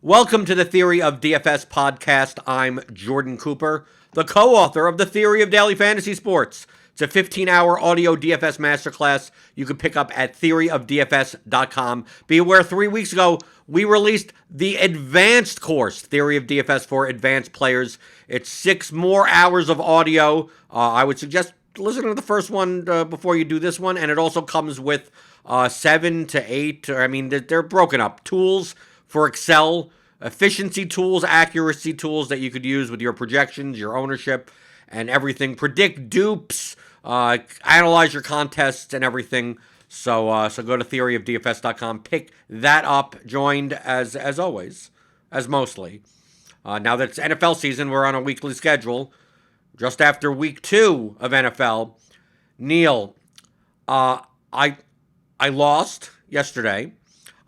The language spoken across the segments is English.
Welcome to the Theory of DFS podcast. I'm Jordan Cooper, the co-author of The Theory of Daily Fantasy Sports. It's a 15-hour audio DFS masterclass you can pick up at theoryofdfs.com. Be aware, 3 weeks ago, we released the advanced course, Theory of DFS for Advanced Players. It's 6 more hours of audio. I would suggest listening to the first one before you do this one, and it also comes with 7 to 8, they're broken up. Tools for Excel, efficiency tools, accuracy tools that you could use with your projections, your ownership, and everything. Predict dupes, analyze your contests and everything. So go to theoryofdfs.com, pick that up. Joined as always, as mostly. Now that it's NFL season, we're on a weekly schedule. Just after week 2 of NFL, Neil, I lost yesterday.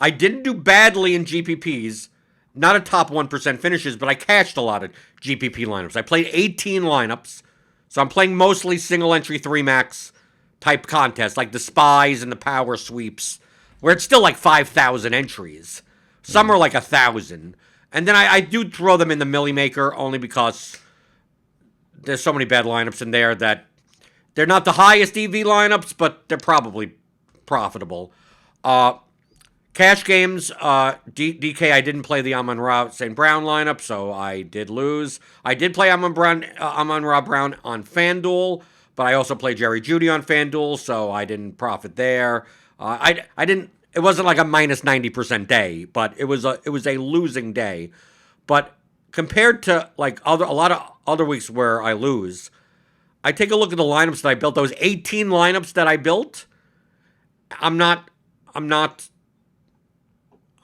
I didn't do badly in GPPs, not a top 1% finishes, but I cashed a lot of GPP lineups. I played 18 lineups, so I'm playing mostly single entry 3 max type contests, like the spies and the power sweeps, where it's still like 5,000 entries. Some are like 1,000. And then I do throw them in the Millie Maker only because there's so many bad lineups in there that they're not the highest EV lineups, but they're probably profitable. Cash games, DK, I didn't play the Amon-Ra St. Brown lineup, so I did lose. I did play Amon-Ra Brown on FanDuel, but I also played Jerry Jeudy on FanDuel, so I didn't profit there. I didn't. It wasn't like a minus 90% day, but it was a losing day. But compared to like a lot of other weeks where I lose, I take a look at the lineups that I built. Those 18 lineups that I built, I'm not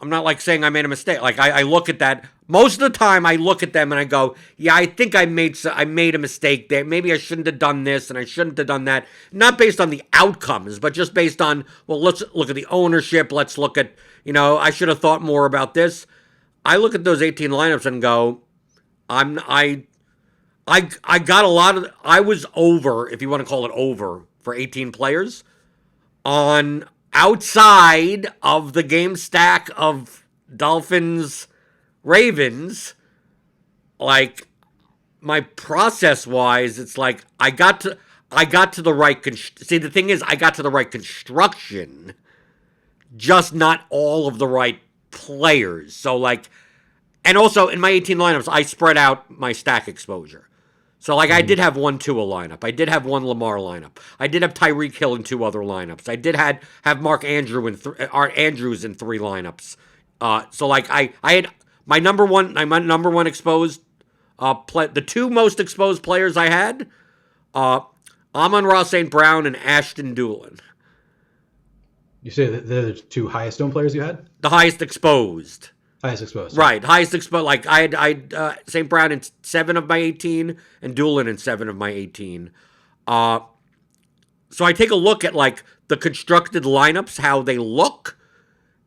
like saying I made a mistake. Like I look at that most of the time. I look at them and I go, "Yeah, I think I made a mistake there. Maybe I shouldn't have done this and I shouldn't have done that." Not based on the outcomes, but just based on, well, let's look at the ownership. Let's look at, I should have thought more about this. I look at those 18 lineups and go, I got a lot of. I was over, if you want to call it over, for 18 players on. Outside of the game stack of Dolphins, Ravens, like my process wise, it's like I got to the right. See, the thing is, I got to the right construction, just not all of the right players. So like, and also in my 18 lineups, I spread out my stack exposure. So, like, I did have one Tua lineup. I did have one Lamar lineup. I did have Tyreek Hill in 2 other lineups. I did have Mark Andrews in 3 lineups. So, like, I had my number one exposed the 2 most exposed players I had, Amon-Ra St. Brown and Ashton Doolin. You say that they're the 2 highest owned players you had? The highest exposed. Highest exposed. Right, highest exposed. Like I had St. Brown in 7 of my 18 and Doolin in 7 of my 18. So I take a look at like the constructed lineups, how they look,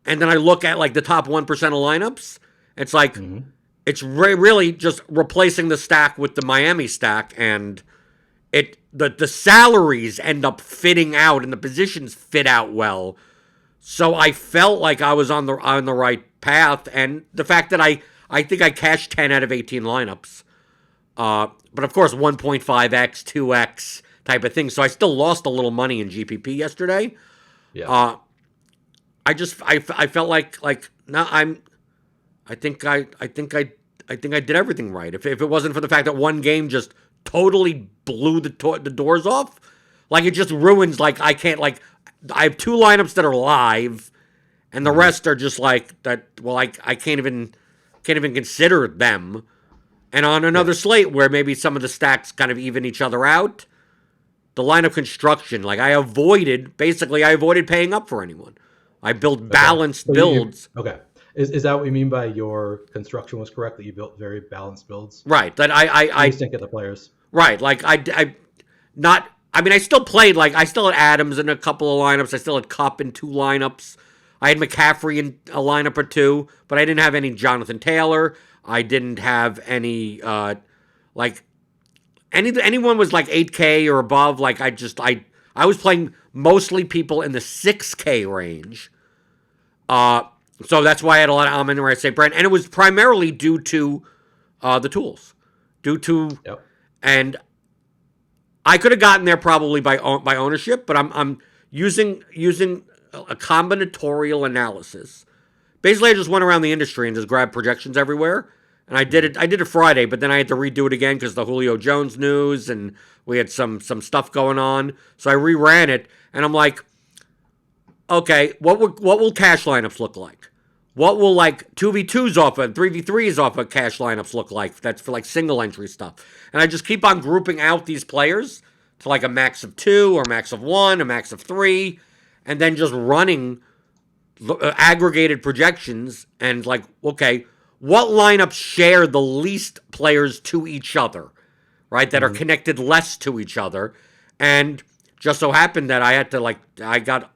and then I look at like the top 1% of lineups. It's like it's really just replacing the stack with the Miami stack, and the salaries end up fitting out and the positions fit out well. So I felt like I was on the right path, and the fact that I think I cashed 10 out of 18 lineups, but of course 1.5x, 2x type of thing. So I still lost a little money in GPP yesterday. Yeah. I felt like no, I think I did everything right. If it wasn't for the fact that one game just totally blew the doors off, like it just ruins. Like I can't like. I have 2 lineups that are live, and the rest are just like that. Well, I can't even consider them. And on another slate where maybe some of the stacks kind of even each other out, the lineup construction, like I avoided paying up for anyone. I built balanced builds. Okay. Is that what you mean by your construction was correct? That you built very balanced builds? Right. That I just didn't get the players. Right. Like I still played, like, I still had Adams in a couple of lineups. I still had Kupp in 2 lineups. I had McCaffrey in a lineup or 2, but I didn't have any Jonathan Taylor. I didn't have any, anyone was like 8K or above. Like, I was playing mostly people in the 6K range. So that's why I had a lot of Amon-Ra St. Brown. And it was primarily due to the tools. Yep. And I could have gotten there probably by ownership, but I'm using a combinatorial analysis. Basically, I just went around the industry and just grabbed projections everywhere. And I did it Friday, but then I had to redo it again because the Julio Jones news and we had some stuff going on. So I reran it, and I'm like, okay, what will cash lineups look like? What will like 2v2s off of 3v3s off of cash lineups look like? That's for like single entry stuff. And I just keep on grouping out these players to like a max of 2 or max of 1, a max of 3, and then just running aggregated projections and like, okay, what lineups share the least players to each other, right? That are connected less to each other. And just so happened that I got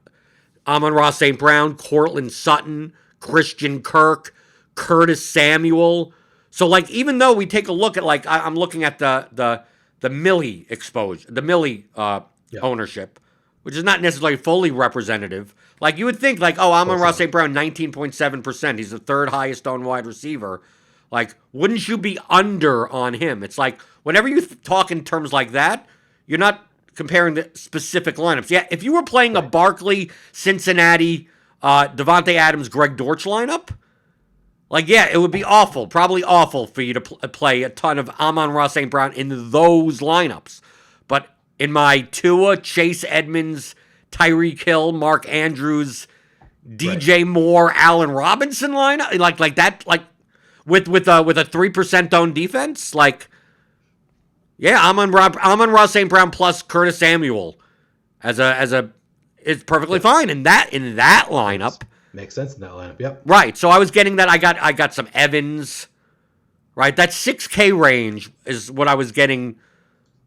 Amon-Ra St. Brown, Cortland Sutton, Christian Kirk, Curtis Samuel. So like, even though we take a look at like, I'm looking at the Millie exposure, the Millie ownership, which is not necessarily fully representative. Like you would think like, oh, Amon-Ra St. Brown, 19.7%. He's the third highest owned wide receiver. Like, wouldn't you be under on him? It's like, whenever you talk in terms like that, you're not comparing the specific lineups. Yeah, if you were playing a Barkley, Cincinnati, Devontae Adams, Greg Dortch lineup, like, yeah, it would be awful, probably awful for you to play a ton of Amon-Ra St. Brown in those lineups. But in my Tua, Chase Edmonds, Tyreek Hill, Mark Andrews, DJ Moore, Allen Robinson lineup, like that, like with a 3% owned defense, like, yeah, Amon-Ra St. Brown plus Curtis Samuel as a is perfectly fine in that lineup. Makes sense in that lineup. Yep. Right. So I was getting that. I got some Evans. Right. That 6K range is what I was getting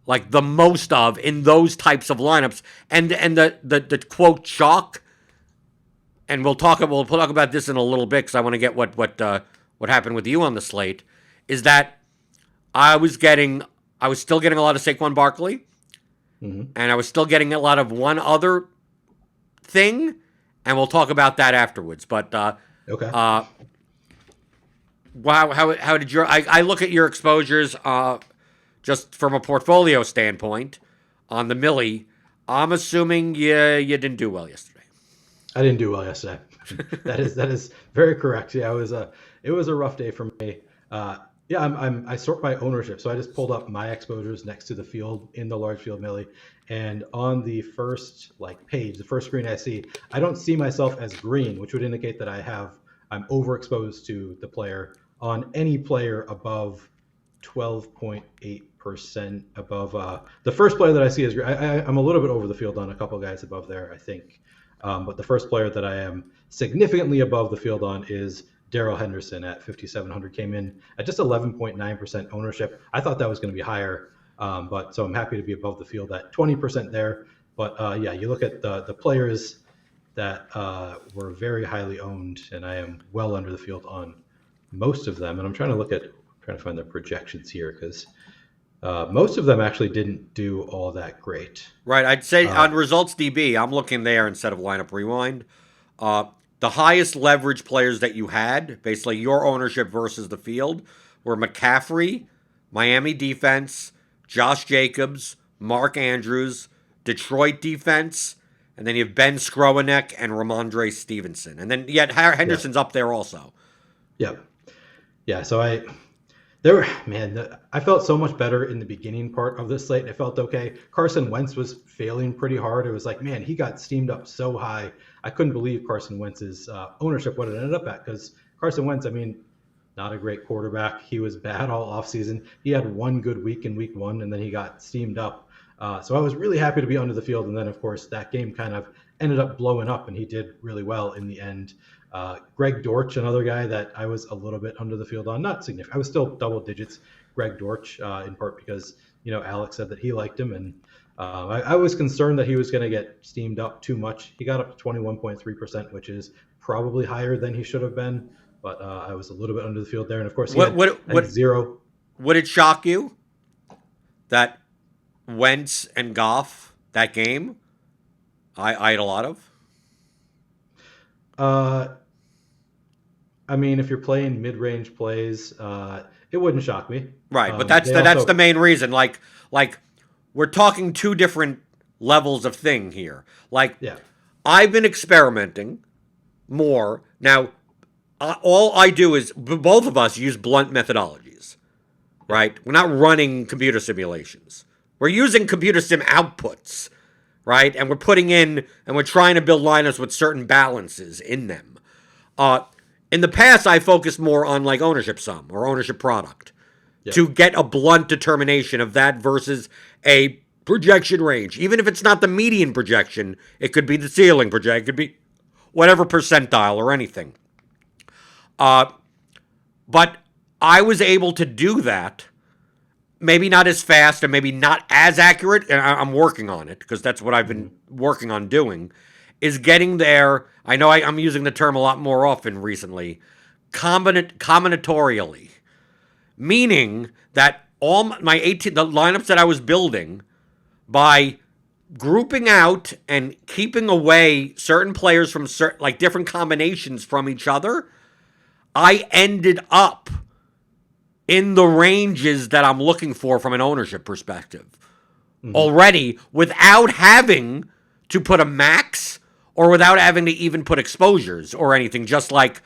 like the most of in those types of lineups. And the quote chalk. And we'll talk about this in a little bit because I want to get what happened with you on the slate. Is that I was still getting a lot of Saquon Barkley, and I was still getting a lot of one other thing, and we'll talk about that afterwards. But okay. Wow, how did your? I look at your exposures just from a portfolio standpoint on the Millie. I'm assuming you didn't do well yesterday. I didn't do well yesterday. that is very correct. Yeah, it was a rough day for me. I sort by ownership, so I just pulled up my exposures next to the field in the large field Millie, and on the first page, the first screen I see, I don't see myself as green, which would indicate that I'm overexposed to the player on any player above 12.8% above. The first player that I see is I'm a little bit over the field on a couple guys above there, I think. But the first player that I am significantly above the field on is Darrell Henderson at 5,700. Came in at just 11.9% ownership. I thought that was going to be higher, so I'm happy to be above the field at 20% there. But you look at the players that were very highly owned, and I am well under the field on most of them. And I'm trying to find the projections here because most of them actually didn't do all that great. Right. I'd say on Results DB, I'm looking there instead of Lineup Rewind. The highest leverage players that you had, basically your ownership versus the field, were McCaffrey, Miami defense, Josh Jacobs, Mark Andrews, Detroit defense, and then you have Ben Skrowanek and Ramondre Stevenson. And then yet Henderson's up there also. Yep. Yeah, so I felt so much better in the beginning part of this slate. It felt okay. Carson Wentz was failing pretty hard. It was like, man, he got steamed up so high. I couldn't believe Carson Wentz's ownership, what it ended up at, because Carson Wentz, not a great quarterback. He was bad all offseason. He had one good week in week one, and then he got steamed up. So I was really happy to be under the field. And then, of course, that game kind of ended up blowing up, and he did really well in the end. Greg Dortch, another guy that I was a little bit under the field on, not significant. I was still double digits, Greg Dortch, in part because, Alex said that he liked him. And I was concerned that he was going to get steamed up too much. He got up to 21.3%, which is probably higher than he should have been. But I was a little bit under the field there. And, of course, he had zero. Would it shock you that Wentz and Goff, that game, I had a lot of? I mean, if you're playing mid-range plays, it wouldn't shock me. Right, but They that's the also, main reason. Like we're talking two different levels of thing here. Like yeah, I've been experimenting more now. All I do is both of us use blunt methodologies, yeah, right? We're not running computer simulations. We're using computer sim outputs, right? And we're putting in and we're trying to build lineups with certain balances in them. Uh, in the past, I focused more on like ownership sum or ownership product yeah, to get a blunt determination of that versus a projection range. Even if it's not the median projection, it could be the ceiling projection, it could be whatever percentile or anything. Uh, but I was able to do that, maybe not as fast and maybe not as accurate, and I'm working on it because that's what I've been hmm, working on doing, is getting there. I know I'm using the term a lot more often recently, combinatorially, meaning that all my 18 the lineups that I was building by grouping out and keeping away certain players from certain like different combinations from each other, I ended up in the ranges that I'm looking for from an ownership perspective hmm, already without having to put a max or without having to even put exposures or anything. Just like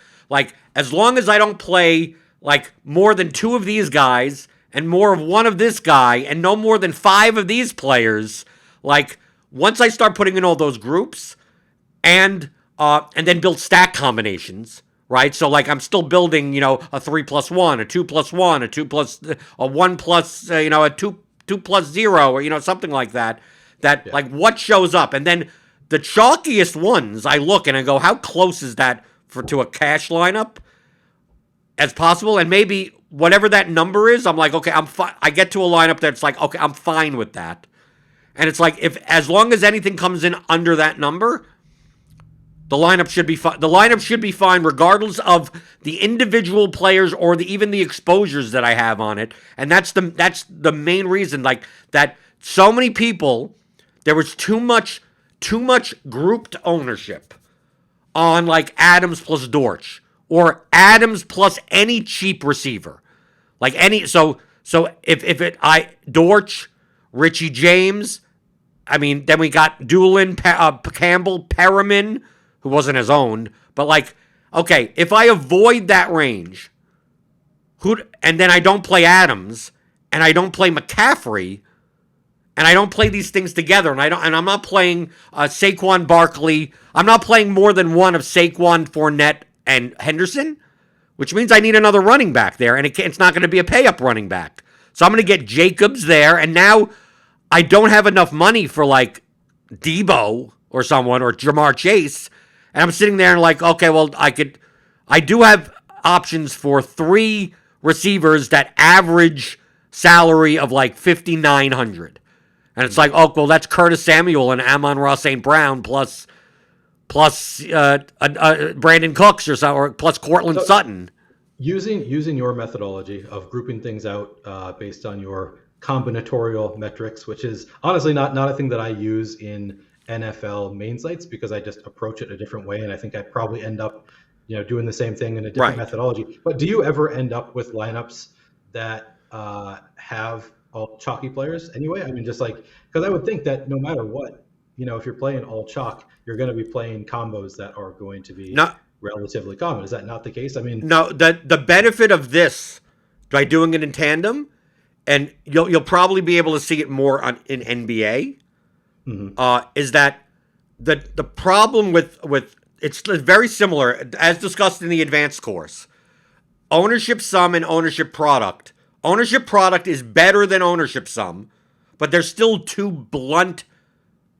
as long as I don't play like more than two of these guys and more of one of this guy and no more than five of these players, like once I start putting in all those groups and then build stack combinations, right? So like I'm still building, a 3+1, a 2+1, a 2+, a 1+, a 2+0, or something like that. That yeah. like what shows up, and then the chalkiest ones I look and I go, how close is that to a cash lineup as possible, and maybe whatever that number is, I'm like, okay, I'm fine. I get to a lineup that's like, okay, I'm fine with that, and it's like if as long as anything comes in under that number, the lineup should be fine. The lineup should be fine regardless of the individual players or even the exposures that I have on it. And that's the main reason, like that. So many people, there was too much grouped ownership on like Adams plus Dortch or Adams plus any cheap receiver, like any. So if it I Dortch, Richie James, I mean, then we got Doolin, Campbell, Perriman, who wasn't his own, but like, okay, if I avoid that range, and then I don't play Adams, and I don't play McCaffrey, and I don't play these things together, and I'm not playing Saquon Barkley, I'm not playing more than one of Saquon, Fournette, and Henderson, which means I need another running back there, and it's not going to be a pay-up running back. So I'm going to get Jacobs there, and now I don't have enough money for like Debo or someone or Jamar Chase, and I'm sitting there and like, okay, well, I do have options for three receivers that average salary of like 5,900, and it's like, oh, well, that's Curtis Samuel and Amon-Ra St. Brown plus Brandon Cooks or plus Cortland So Sutton. using your methodology of grouping things out based on your combinatorial metrics, which is honestly not a thing that I use in NFL main sites because I just approach it a different way, and I think I probably end up, doing the same thing in a different Right. methodology. But do you ever end up with lineups that have all chalky players anyway? I mean, just like because I would think that no matter what, if you're playing all chalk, you're going to be playing combos that are going to be No, relatively common. Is that not the case? I mean, no. The benefit of this by doing it in tandem, and you'll probably be able to see it more in NBA. mhm, Is that the problem with it's very similar as discussed in the advanced course. Ownership sum and ownership product. Ownership product is better than ownership sum, but there's still two blunt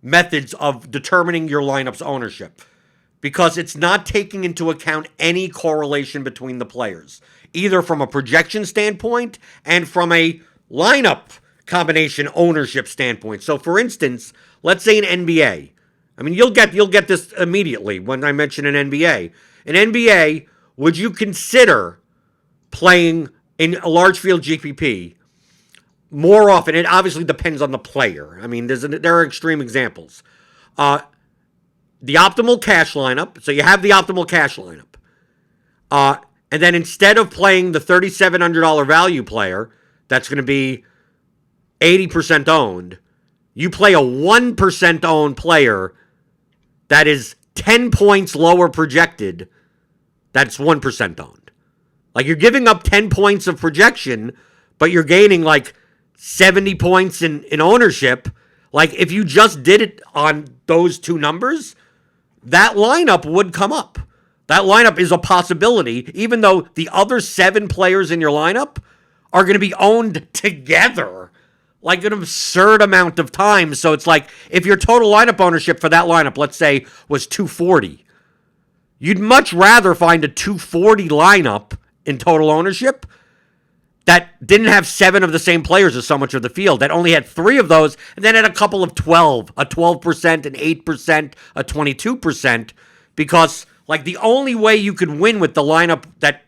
methods of determining your lineup's ownership because it's not taking into account any correlation between the players, either from a projection standpoint and from a lineup combination ownership standpoint. So, for instance, let's say in NBA. I mean, you'll get this immediately when I mention an NBA. In NBA, would you consider playing in a large field GPP more often? It obviously depends on the player. I mean, there are extreme examples. Uh, the optimal cash lineup. So you have the optimal cash lineup. And then instead of playing the $3,700 value player that's going to be 80% owned, you play a 1% owned player that is 10 points lower projected that's 1% owned. Like, you're giving up 10 points of projection, but you're gaining like 70 points in ownership. Like, if you just did it on those two numbers, that lineup would come up. That lineup is a possibility, even though the other 7 players in your lineup are going to be owned together like an absurd amount of time. So it's like, if your total lineup ownership for that lineup, let's say, was 240, you'd much rather find a 240 lineup in total ownership that didn't have 7 of the same players as so much of the field, that only had 3 of those, and then had a couple of 12, a 12%, an 8%, a 22%, because like the only way you could win with the lineup that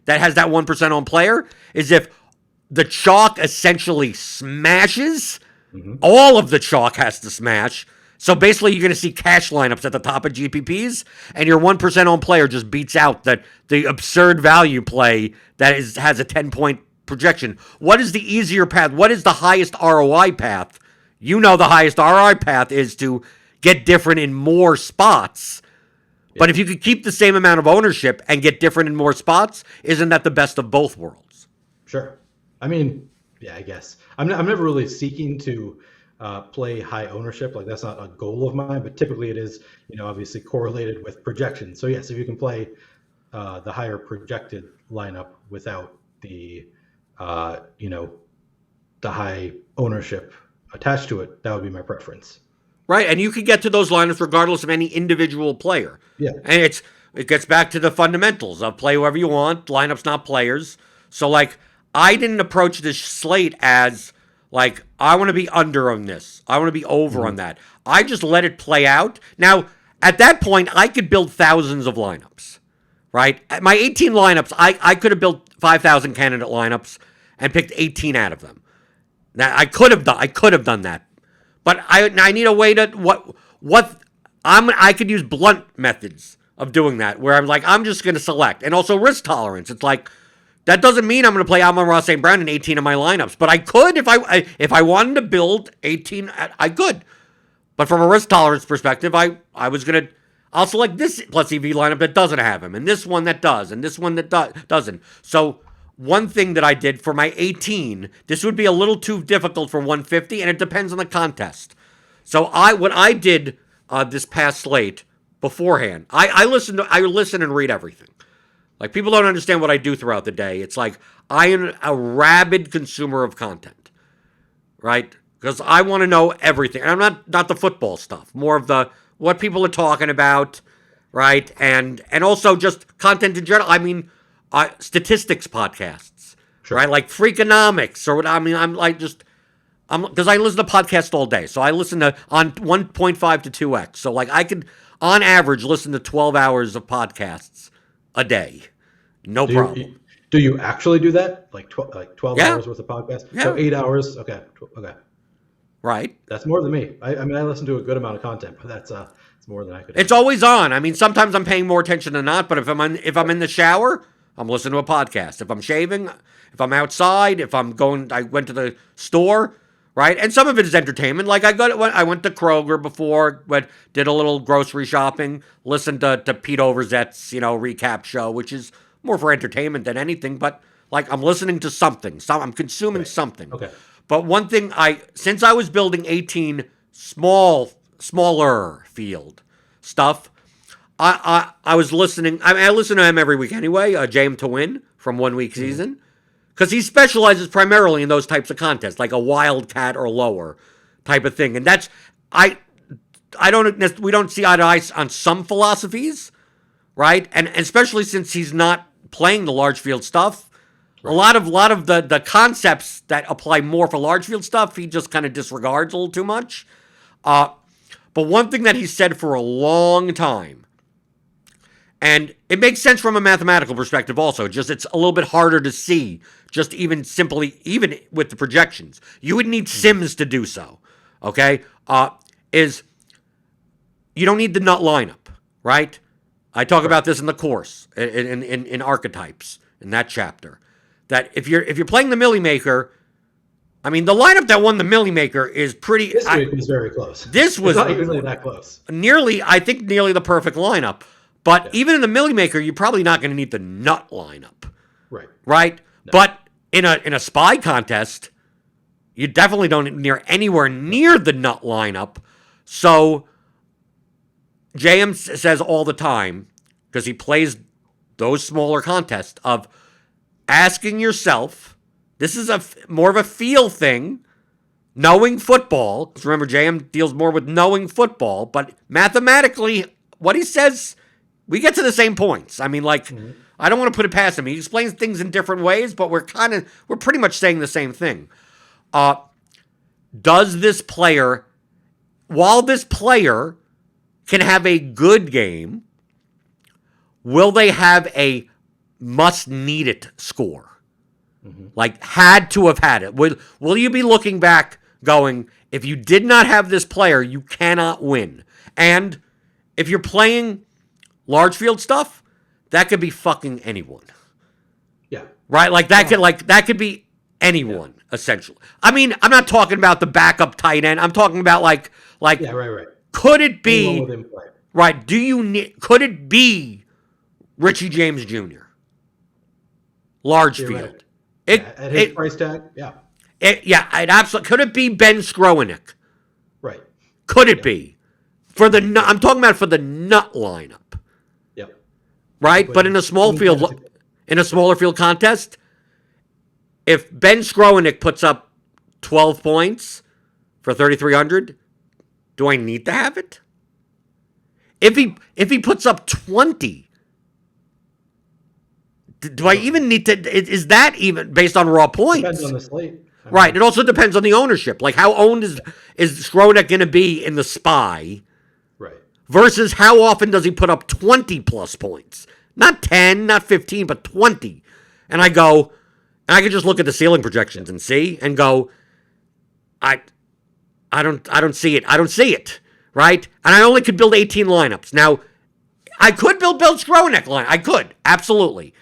has that 1% owned player is if the chalk essentially smashes. All of the chalk has to smash. So basically, you're going to see cash lineups at the top of GPPs, and your 1% owned player just beats out the absurd value play that has a 10-point projection. What is the easier path? What is the highest ROI path? You know the highest ROI path is to get different in more spots. But if you could keep the same amount of ownership and get different in more spots, isn't that the best of both worlds? Sure. I mean, yeah, I guess. I'm never really seeking to play high ownership. Like, that's not a goal of mine, but typically it is, obviously correlated with projection. So yes, if you can play the higher projected lineup without the, the high ownership attached to it, that would be my preference. Right, and you can get to those lineups regardless of any individual player. Yeah. And it gets back to the fundamentals of play whoever you want, lineups, not players. So, like, I didn't approach this slate as, like, I want to be under on this. I want to be over on that. I just let it play out. Now, at that point, I could build thousands of lineups, right? At my 18 lineups, I could have built 5,000 candidate lineups and picked 18 out of them. Now, I could have done that. But I need a way to I could use blunt methods of doing that, where I'm like, I'm just going to select. And also risk tolerance. It's like, that doesn't mean I'm going to play Amon-Ra St. Brown in 18 of my lineups. But I could, if I wanted to build 18, I could. But from a risk tolerance perspective, I'll select this plus EV lineup that doesn't have him, and this one that does, and this one that doesn't. So one thing that I did for my 18, this would be a little too difficult for 150, and it depends on the contest. So what I did this past slate beforehand, I listen and read everything. Like, people don't understand what I do throughout the day. It's like, I am a rabid consumer of content, right? Because I want to know everything. And I'm not the football stuff, more of the what people are talking about, right? And also just content in general. I mean, statistics podcasts, sure, right? Like Freakonomics or what. I mean, because I listen to podcasts all day. So I listen to on 1.5 to 2x. So like, I could, on average, listen to 12 hours of podcasts a day. No problem. Do you actually do that? Like 12 hours worth of podcast? Yeah. So 8 hours? Okay. Right. That's more than me. I mean, I listen to a good amount of content, but that's it's more than I could. It's always on. I mean, sometimes I'm paying more attention than not, but if I'm in the shower, I'm listening to a podcast. If I'm shaving, if I'm outside, I went to the store, right? And some of it is entertainment. Like I went to Kroger before, did a little grocery shopping, listened to Pete Overzet's, recap show, which is more for entertainment than anything, but like, I'm listening to something. I'm consuming something. Okay. But one thing since I was building 18 smaller field stuff, I was listening. I listen to him every week anyway. JM to Win from 1 Week Season, because he specializes primarily in those types of contests, like a wildcat or lower type of thing. And that's we don't see eye to eye on some philosophies, right? And especially since he's not playing the large field stuff. Right. A lot of the concepts that apply more for large field stuff, he just kind of disregards a little too much. But one thing that he said for a long time, and it makes sense from a mathematical perspective also, just it's a little bit harder to see, just even with the projections. You would need Sims to do so, okay? Is you don't need the nut lineup, right? I talk about this in the course, in archetypes, in that chapter, that if you're playing the Millie Maker, I mean, the lineup that won the Millie Maker is pretty... This week was very close. This was not usually that close. Nearly the perfect lineup. But even in the Millie Maker, you're probably not going to need the nut lineup. Right? No. But in a spy contest, you definitely don't anywhere near the nut lineup. So JM says all the time, because he plays those smaller contests, of asking yourself, this is more of a feel thing, knowing football. Because remember, JM deals more with knowing football, but mathematically, what he says, we get to the same points. I mean, I don't want to put it past him. He explains things in different ways, but we're pretty much saying the same thing. Does this player, while this player can have a good game, will they have a must-need-it score? Like, had to have had it. Will you be looking back going, if you did not have this player, you cannot win? And if you're playing large field stuff, that could be fucking anyone. Yeah. Right? Like, that could be anyone, essentially. I mean, I'm not talking about the backup tight end. I'm talking about, like yeah, right. Could it be... Right. Could it be Richie James Jr.? Large field. At his price tag, yeah. It absolutely could. It be Ben Skroenik? Right. Could it be I'm talking about for the nut lineup. Yep. Right, but in a smaller field contest, if Ben Skroenik puts up 12 points for 3,300, do I need to have it? If he puts up 20. Do I even need to... Is that even based on raw points? Depends on the slate. Right. It also depends on the ownership. Like, how owned is Skroenik going to be in the spy? Right. Versus how often does he put up 20-plus points? Not 10, not 15, but 20. And I go... And I can just look at the ceiling projections and see, and go... I don't see it. I don't see it. Right? And I only could build 18 lineups. Now, I could build Skroenik line. I could. Absolutely.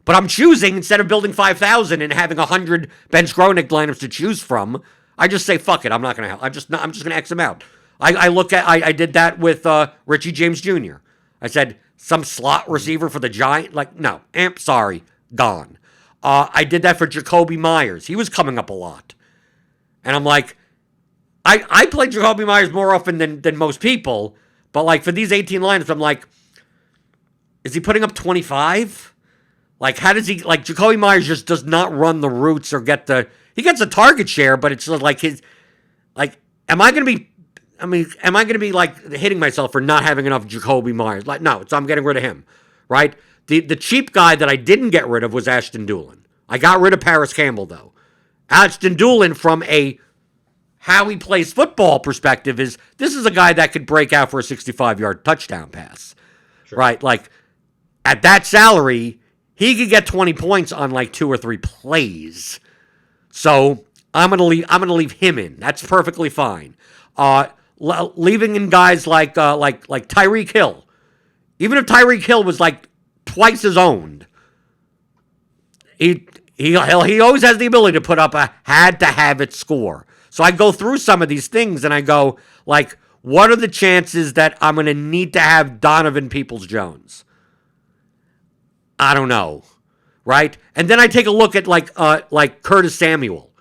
But I'm choosing, instead of building 5,000 and having 100 Ben Skroenik lineups to choose from, I just say, fuck it, I'm not going to help. I'm just going to X him out. I did that with Richie James Jr. I said, some slot receiver for the Giant? Like, no, sorry, gone. I did that for Jacoby Myers. He was coming up a lot. And I'm like, I play Jacoby Myers more often than most people, but like for these 18 lineups, I'm like, is he putting up 25? Like, how does he... Like, Jacoby Myers just does not run the routes or get the... He gets a target share, but it's like his... Like, am I going to be, like, hitting myself for not having enough Jacoby Myers? Like, no, so I'm getting rid of him, right? The cheap guy that I didn't get rid of was Ashton Doolin. I got rid of Paris Campbell, though. Ashton Doolin, from a how he plays football perspective, this is a guy that could break out for a 65-yard touchdown pass, sure. Right? Like, at that salary... He could get 20 points on like 2 or 3 plays. So I'm gonna leave him in. That's perfectly fine. Leaving in guys like Tyreek Hill. Even if Tyreek Hill was like twice as owned, he always has the ability to put up a had to have it score. So I go through some of these things and I go like, what are the chances that I'm gonna need to have Donovan Peoples-Jones? I don't know, right? And then I take a look at like Curtis Samuel,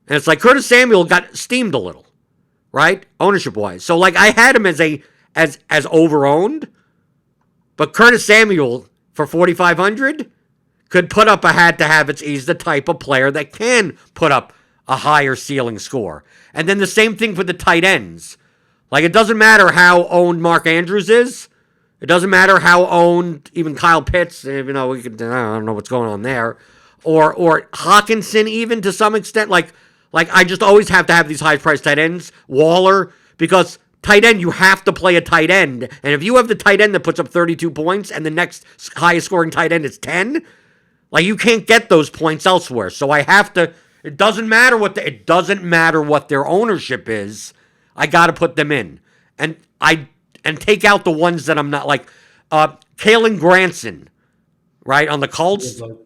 and it's like Curtis Samuel got steamed a little, right? Ownership wise, so like I had him as over-owned, but Curtis Samuel for 4,500 could put up a had to have it. He's the type of player that can put up a higher ceiling score. And then the same thing for the tight ends. Like, it doesn't matter how owned Mark Andrews is. It doesn't matter how owned even Kyle Pitts, I don't know what's going on there, or Hawkinson even to some extent. Like I just always have to have these high-priced tight ends, Waller, because tight end, you have to play a tight end. And if you have the tight end that puts up 32 points and the next highest scoring tight end is 10, like you can't get those points elsewhere. So I have to. It doesn't matter what their ownership is. I got to put them in, and take out the ones that I'm not like. Kalen Granson, right, on the Colts. Like,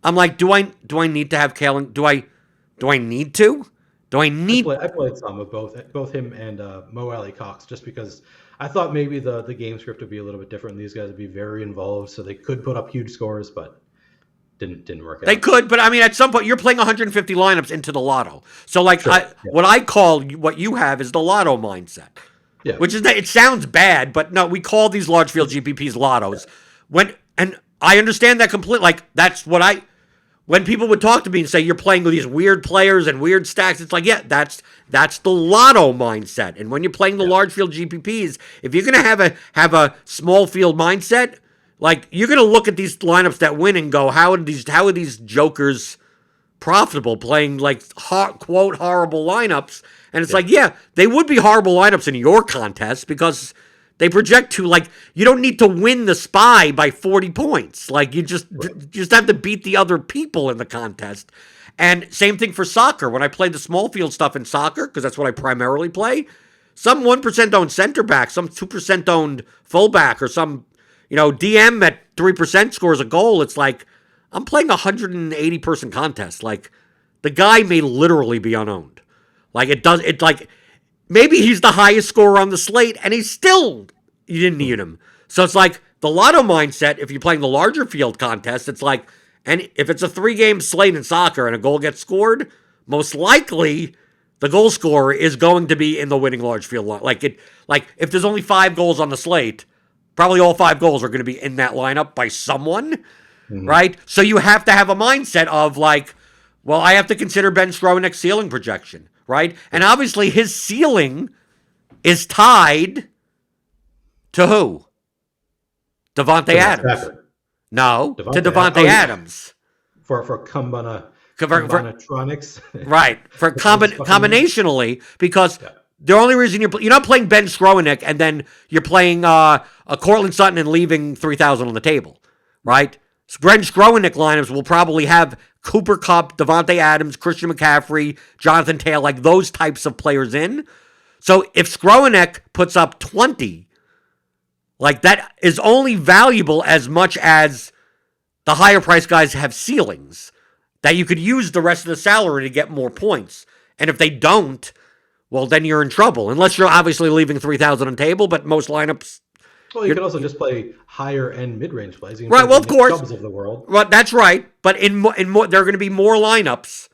I'm like, do I need to have Kalen? Do I need to? Do I need? I played some of both him and Mo Alley Cox, just because I thought maybe the game script would be a little bit different. These guys would be very involved, so they could put up huge scores, but didn't work out. They could, but I mean, at some point, you're playing 150 lineups into the Lotto. So, like, Sure, yeah. what I call what you have is the Lotto mindset, Yeah. which is that it sounds bad, but no, we call these large field GPPs Lottos. And I understand that completely. Like, that's what when people would talk to me and say you're playing with these weird players and weird stacks, it's like, yeah, that's the Lotto mindset. And when you're playing the large field GPPs, if you're gonna have a small field mindset, like, you're gonna look at these lineups that win and go, how are these jokers profitable playing like quote horrible lineups? And it's like, yeah, they would be horrible lineups in your contest because they project to, like, you don't need to win the SPY by 40 points. Like, you just have to beat the other people in the contest. And same thing for soccer. When I play the small field stuff in soccer, because that's what I primarily play, some 1% owned center back, some 2% owned fullback, or some, DM at 3% scores a goal. It's like, I'm playing a 180 person contest. Like, the guy may literally be unowned. Like, it's like, maybe he's the highest scorer on the slate, and you didn't need him. So it's like the Lotto mindset. If you're playing the larger field contest, it's like, and if it's a 3-game slate in soccer and a goal gets scored, most likely the goal scorer is going to be in the winning large field line. Like, if there's only 5 goals on the slate, probably all 5 goals are going to be in that lineup by someone, right? So you have to have a mindset of, like, well, I have to consider Ben Skronik's ceiling projection, right? And obviously his ceiling is tied to who? Devontae Adams. Stafford. No, to Devontae Adams. For Combinatronics. Right. For combinationally, because the only reason you're not playing Ben Skronik and then you're playing a Cortland Sutton and leaving 3,000 on the table, right? Ben Skronik lineups will probably have Cooper Kupp, Devontae Adams, Christian McCaffrey, Jonathan Taylor, like those types of players in. So if Skronik puts up 20, like, that is only valuable as much as the higher price guys have ceilings that you could use the rest of the salary to get more points. And if they don't, well, then you're in trouble. Unless you're obviously leaving 3,000 on the table, but most lineups. Well, you could also just play higher end mid-range plays. You can right, well, of course. Of the world. Well, that's right. But in more, there are going to be more lineups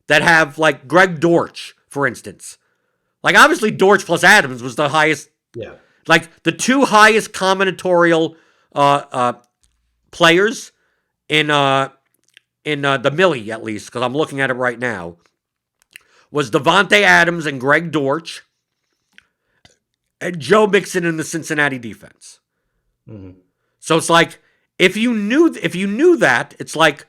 that have, like, Greg Dortch, for instance. Like, obviously, Dortch plus Adams was the highest. Yeah. Like, the 2 highest combinatorial players in the Millie, at least, because I'm looking at it right now, was Devontae Adams and Greg Dortch and Joe Mixon in the Cincinnati defense. Mm-hmm. So it's like, if you knew that, it's like,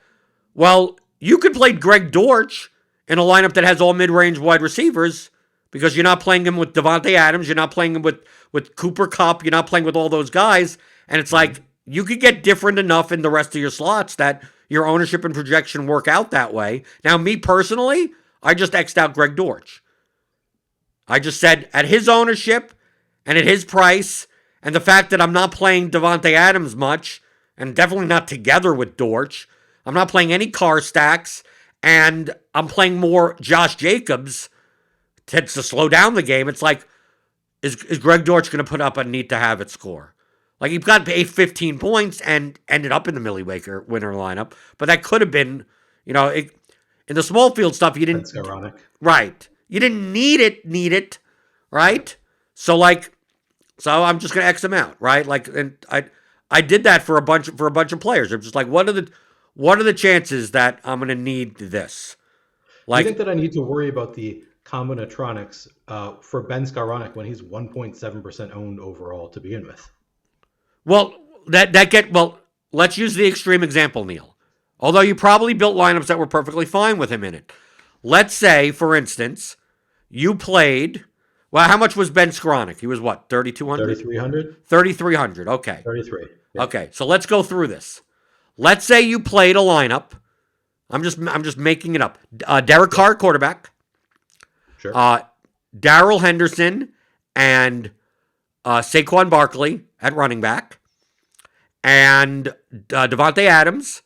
well, you could play Greg Dortch in a lineup that has all mid-range wide receivers because you're not playing him with Devontae Adams, you're not playing him with Cooper Kupp, you're not playing with all those guys, and it's like, you could get different enough in the rest of your slots that your ownership and projection work out that way. Now, me personally, I just X'd out Greg Dortch. I just said, at his ownership and at his price, and the fact that I'm not playing Devontae Adams much, and definitely not together with Dortch, I'm not playing any car stacks, and I'm playing more Josh Jacobs to slow down the game. It's like, is Greg Dortch going to put up a need-to-have-it score? Like, he got 15 points and ended up in the Millie Waker winner lineup, but that could have been, in the small field stuff, you didn't. That's ironic. Right. You didn't need it, right? So I'm just gonna X him out, right? Like, and I did that for a bunch of players. I'm just like, what are the chances that I'm gonna need this? Like, Do you think that I need to worry about the Combinatronics for Ben Skronik when he's 1.7% owned overall to begin with? Well, let's use the extreme example, Neil. Although you probably built lineups that were perfectly fine with him in it. Let's say, for instance, you played. Well, how much was Ben Skronik? He was what, 3,200? 3,300. 3,300. Okay. 33. Yeah. Okay. So let's go through this. Let's say you played a lineup. I'm just making it up. Derek Carr, quarterback. Sure. Darrell Henderson and Saquon Barkley at running back, and Devontae Adams,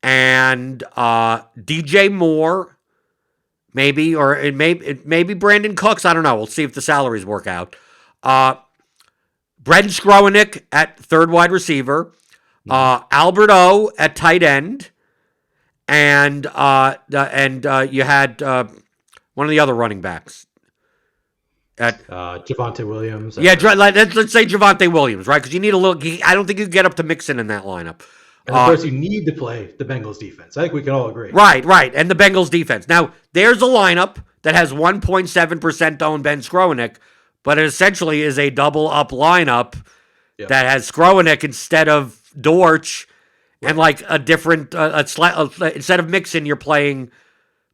and DJ Moore, maybe, or it may be Brandon Cooks. I don't know. We'll see if the salaries work out. Brent Skroenik at third wide receiver, Albert O at tight end, and you had one of the other running backs. At Javonte Williams. Yeah, let's say Javonte Williams, right? Because you need a little. I don't think you can get up to Mixon in that lineup. And of course, you need to play the Bengals defense. I think we can all agree. Right, and the Bengals defense. Now, there's a lineup that has 1.7% owned Ben Skroenik, but it essentially is a double up lineup that has Skroenik instead of Dortch, and like a different instead of Mixon, you're playing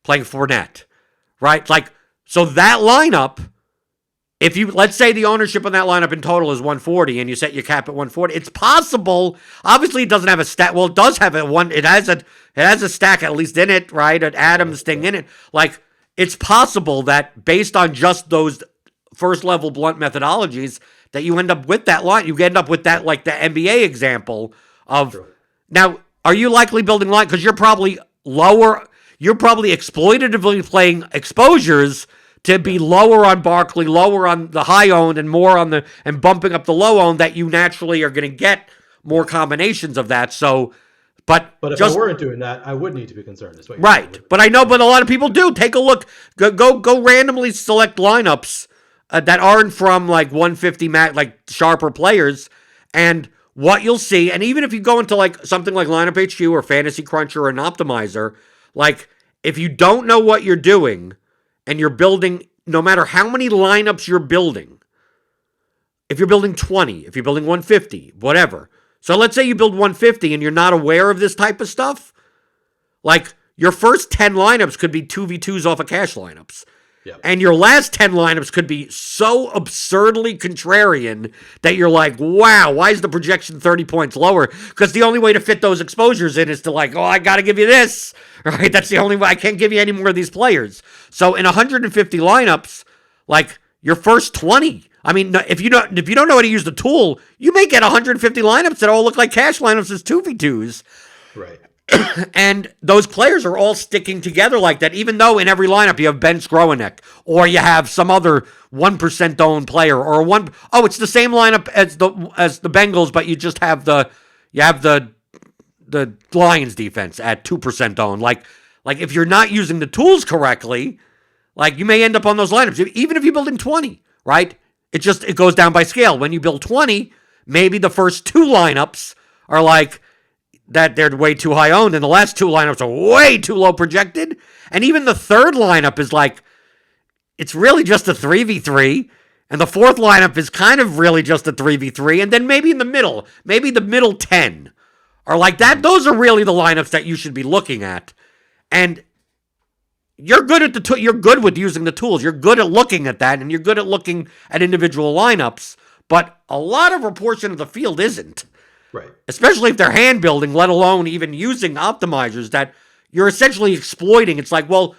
Fournette, right? Like, so that lineup. If you, let's say the ownership on that lineup in total is 140 and you set your cap at 140, it's possible. Obviously, it doesn't have a stat. Well, it does have it has a stack at least in it, right? An Adams thing in it. Like, it's possible that based on just those first level blunt methodologies, that you end up with that line. You end up with that, like the NBA example of. Sure. Now, are you likely building line? Because you're probably lower. You're probably exploitatively playing exposures to be lower on Barkley, lower on the high owned, and more on and bumping up the low owned, that you naturally are going to get more combinations of that. So, but if I weren't doing that, I would need to be concerned. Right. But I know, but a lot of people do. Take a look. Go randomly select lineups that aren't from like 150 like sharper players, and what you'll see. And even if you go into like something like Lineup HQ or Fantasy Cruncher or an Optimizer, like if you don't know what you're doing, and you're building, no matter how many lineups you're building, if you're building 20, if you're building 150, whatever. So let's say you build 150 and you're not aware of this type of stuff. Like, your first 10 lineups could be 2v2s off of cash lineups. Yep. And your last 10 lineups could be so absurdly contrarian that you're like, wow, why is the projection 30 points lower? Because the only way to fit those exposures in is to like, oh, I got to give you this, right? That's the only way. I can't give you any more of these players. So in 150 lineups, like your first 20, I mean, if you don't know how to use the tool, you may get 150 lineups that all look like cash lineups as 2v2s. Right. And those players are all sticking together like that, even though in every lineup you have Ben Skroenik, or you have some other 1% owned player, or it's the same lineup as the Bengals, but you just have the Lions defense at 2% owned. Like if you're not using the tools correctly, like you may end up on those lineups, even if you're building 20, right? It goes down by scale. When you build 20, maybe the first two lineups are like that they're way too high owned, and the last two lineups are way too low projected. And even the third lineup is like, it's really just a 3v3, and the fourth lineup is kind of really just a 3v3, and then maybe in the middle, maybe the middle 10 are like that. Those are really the lineups that you should be looking at. And you're good at you're good with using the tools. You're good at looking at that, and you're good at looking at individual lineups, but a lot of a portion of the field isn't. Right. Especially if they're hand building, let alone even using optimizers that you're essentially exploiting. It's like, well,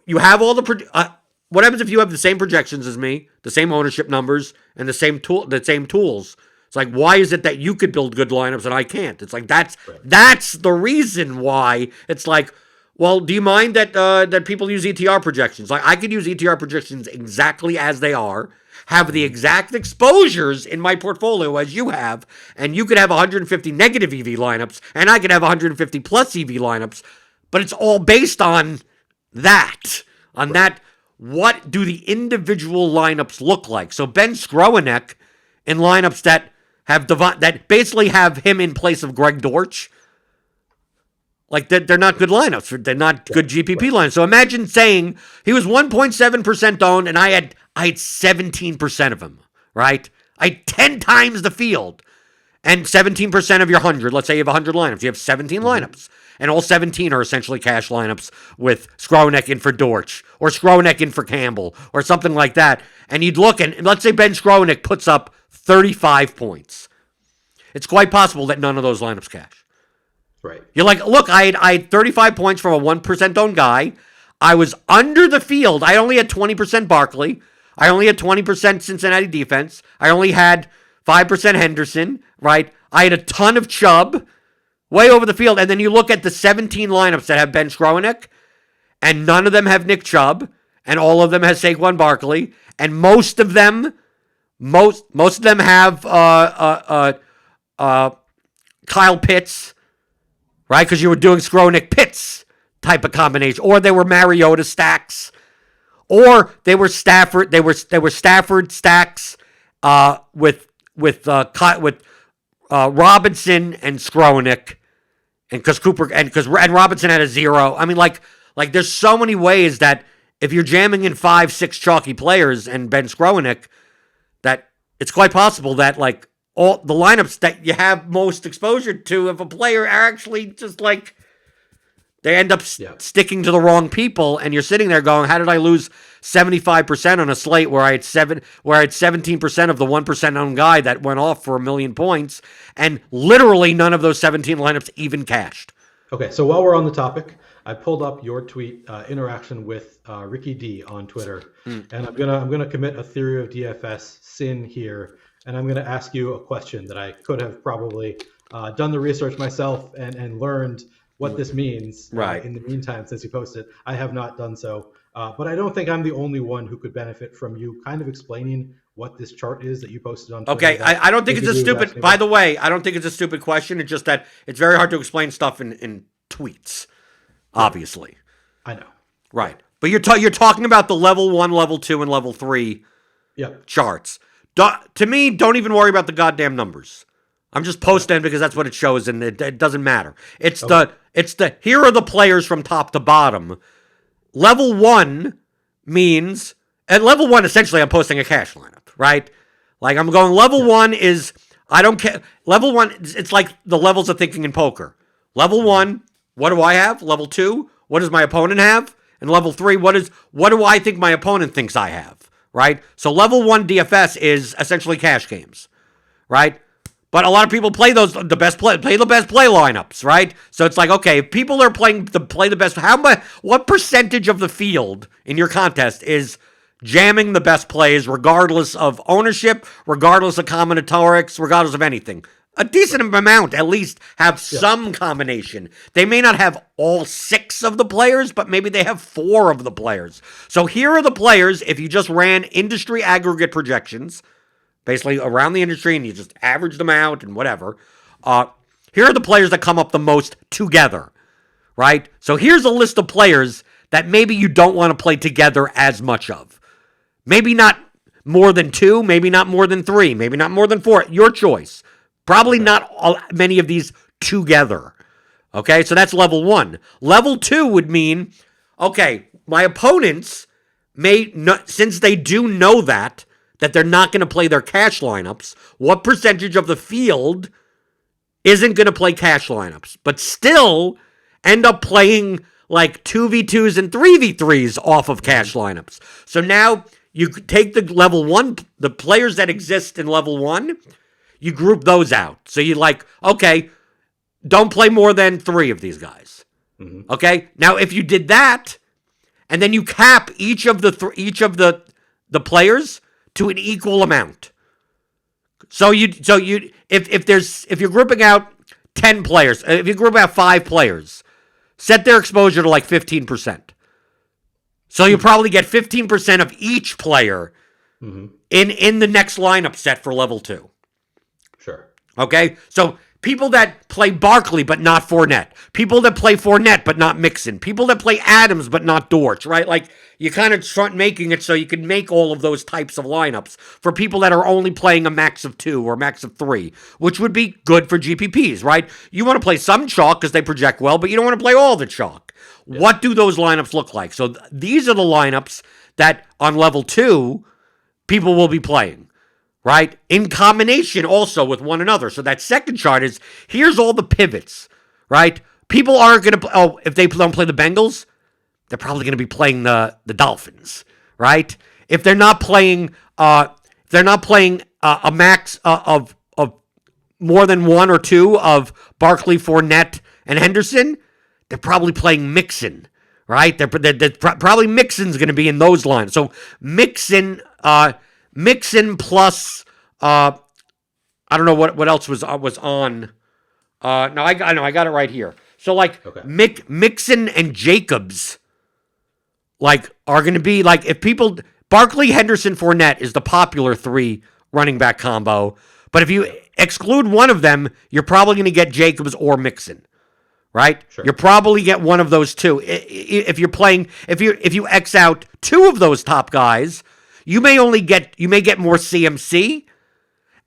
you have all what happens if you have the same projections as me, the same ownership numbers, and the same tools? It's like, why is it that you could build good lineups and I can't? It's like that's the reason why. It's like, well, do you mind that people use ETR projections? Like, I could use ETR projections exactly as they are, have the exact exposures in my portfolio as you have, and you could have 150 negative EV lineups, and I could have 150 plus EV lineups, but it's all based on that. What do the individual lineups look like? So Ben Skroenik in lineups that basically have him in place of Greg Dortch, like they're not good lineups. They're not good GPP lineups. So imagine saying he was 1.7% owned, and I had 17% of him, right? I had 10 times the field, and 17% of your 100. Let's say you have 100 lineups. You have 17 lineups, and all 17 are essentially cash lineups with Skroenik in for Dortch, or Skroenik in for Campbell, or something like that. And you'd look, and let's say Ben Skroenik puts up 35 points. It's quite possible that none of those lineups cash. Right. You're like, look, I had 35 points from a 1% owned guy. I was under the field. I only had 20% Barkley. I only had 20% Cincinnati defense. I only had 5% Henderson, right? I had a ton of Chubb, way over the field. And then you look at the 17 lineups that have Ben Skroenik, and none of them have Nick Chubb, and all of them has Saquon Barkley, and most of them have Kyle Pitts, right? Because you were doing Skroenik Pitts type of combination, or they were Mariota stacks, or they were Stafford. They were Stafford stacks with Robinson and Skroenik, and because Cooper and Robinson had a 0. I mean, like there's so many ways that if you're jamming in 5-6 chalky players and Ben Skroenik, that it's quite possible that like all the lineups that you have most exposure to of a player are actually just like they end up sticking to the wrong people, and you're sitting there going, how did I lose 75% on a slate where I had 17% of the 1% owned guy that went off for 1 million points, and literally none of those 17 lineups even cashed. Okay, so while we're on the topic, I pulled up your tweet interaction with Ricky D on Twitter, and I'm gonna commit a theory of DFS sin here, and I'm gonna ask you a question that I could have probably done the research myself and learned what this means. Right. In the meantime, since you posted, I have not done so, but I don't think I'm the only one who could benefit from you kind of explaining what this chart is that you posted on Twitter. Okay, I don't think it's a stupid. By the way, I don't think it's a stupid question. It's just that it's very hard to explain stuff in tweets. Obviously, I know. Right, but you're talking about the level 1, level 2, and level 3 charts. To me, don't even worry about the goddamn numbers. I'm just posting because that's what it shows, and it doesn't matter. It's the here are the players from top to bottom. Level 1 means at level 1 essentially I'm posting a cash lineup, right? Like I'm going level 1 is I don't care. Level 1 it's like the levels of thinking in poker. Level 1, what do I have? Level 2, what does my opponent have? And level 3, what do I think my opponent thinks I have? Right? So level 1 DFS is essentially cash games, right? But a lot of people play the best play lineups, right? So it's like, okay, if people are play the best, what percentage of the field in your contest is jamming the best plays, regardless of ownership, regardless of combinatorics, regardless of anything? A decent amount, at least, have some combination. They may not have all 6 of the players, but maybe they have 4 of the players. So here are the players, if you just ran industry aggregate projections, basically around the industry, and you just average them out and whatever. Here are the players that come up the most together, right? So here's a list of players that maybe you don't want to play together as much of. Maybe not more than 2, maybe not more than 3, maybe not more than 4. Your choice. Probably not many of these together. Okay, so that's level 1. Level 2 would mean, okay, my opponents may, since they do know that they're not going to play their cash lineups, what percentage of the field isn't going to play cash lineups, but still end up playing like 2v2s and 3v3s off of cash lineups. So now you take the level 1, the players that exist in level 1, you group those out. So you like, okay, don't play more than 3 of these guys. Mm-hmm. Okay? Now if you did that, and then you cap each of the players to an equal amount. So if you're grouping out 10 players, if you group out 5 players, set their exposure to like 15%. So you probably get 15% of each player in the next lineup set for level 2. Sure. Okay? So people that play Barkley but not Fournette. People that play Fournette but not Mixon. People that play Adams but not Dortch, right? Like, you kind of start making it so you can make all of those types of lineups for people that are only playing a max of 2 or max of 3, which would be good for GPPs, right? You want to play some chalk because they project well, but you don't want to play all the chalk. Yeah. What do those lineups look like? So these are the lineups that on level 2, people will be playing. Right? In combination also with one another. So that second chart is, here's all the pivots, right? People aren't going to, if they don't play the Bengals, they're probably going to be playing the Dolphins, right? If they're not playing, a max of more than 1 or 2 of Barkley, Fournette, and Henderson, they're probably playing Mixon, right? They're probably Mixon's going to be in those lines. So Mixon plus I don't know what else was on. No, I got it right here. So like Okay. Mixon and Jacobs, like are going to be like if people Barkley, Henderson, Fournette is the popular 3 running back combo. But if you exclude one of them, you're probably going to get Jacobs or Mixon, right? Sure. You'll probably get one of those two. If you're playing, if you X out 2 of those top guys, you may get more CMC,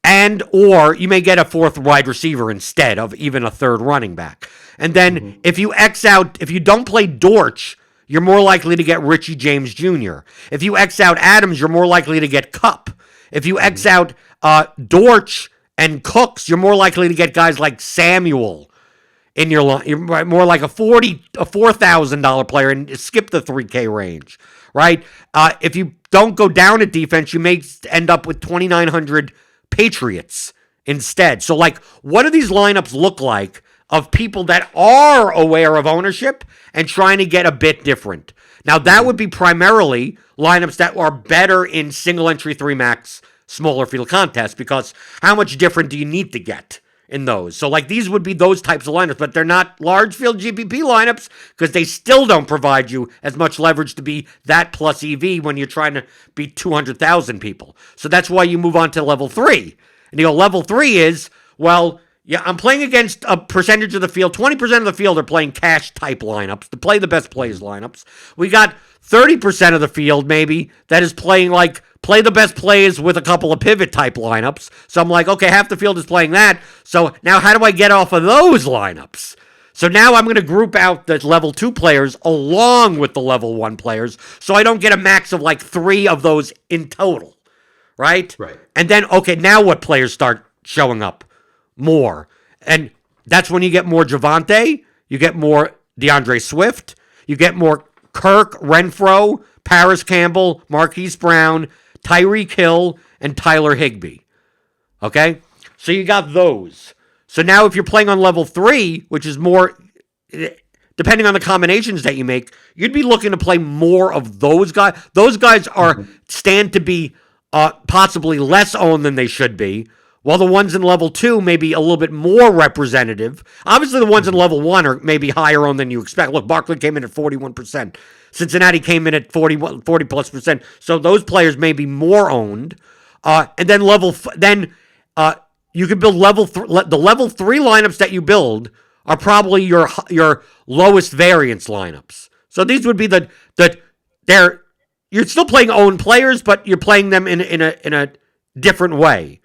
and or you may get a 4th wide receiver instead of even a 3rd running back. And then if you don't play Dortch, you're more likely to get Richie James Jr. If you X out Adams, you're more likely to get Kupp. If you X out Dortch and Cooks, you're more likely to get guys like Samuel in your line. You're more like a $4,000 player and skip the 3K range, right? If you don't go down at defense, you may end up with 2,900 Patriots instead. So, like, what do these lineups look like of people that are aware of ownership and trying to get a bit different? Now, that would be primarily lineups that are better in single entry 3 max smaller field contests, because how much different do you need to get in those? So, like, these would be those types of lineups, but they're not large field GPP lineups because they still don't provide you as much leverage to be that plus EV when you're trying to beat 200,000 people. So that's why you move on to level 3. And you go, level 3 is, well, yeah, I'm playing against a percentage of the field. 20% of the field are playing cash type lineups, to play the best plays lineups. We got 30% of the field maybe that is playing like play the best plays with a couple of pivot type lineups. So I'm like, okay, half the field is playing that. So now how do I get off of those lineups? So now I'm going to group out the level 2 players along with the level 1 players, so I don't get a max of like 3 of those in total, right? Right. And then, okay, now what players start showing up? More. And that's when you get more Javonte, you get more DeAndre Swift, you get more Kirk, Renfro, Paris Campbell, Marquise Brown, Tyreek Hill, and Tyler Higbee. Okay? So you got those. So now if you're playing on level 3, which is more, depending on the combinations that you make, you'd be looking to play more of those guys. Those guys stand to be possibly less owned than they should be, while the ones in level 2 may be a little bit more representative. Obviously, the ones in level 1 are maybe higher owned than you expect. Look, Barkley came in at 41%. Cincinnati came in at 40+%. So those players may be more owned. And then you can build the level 3 lineups that you build are probably your lowest variance lineups. So these would be you're still playing owned players, but you're playing them in a different way.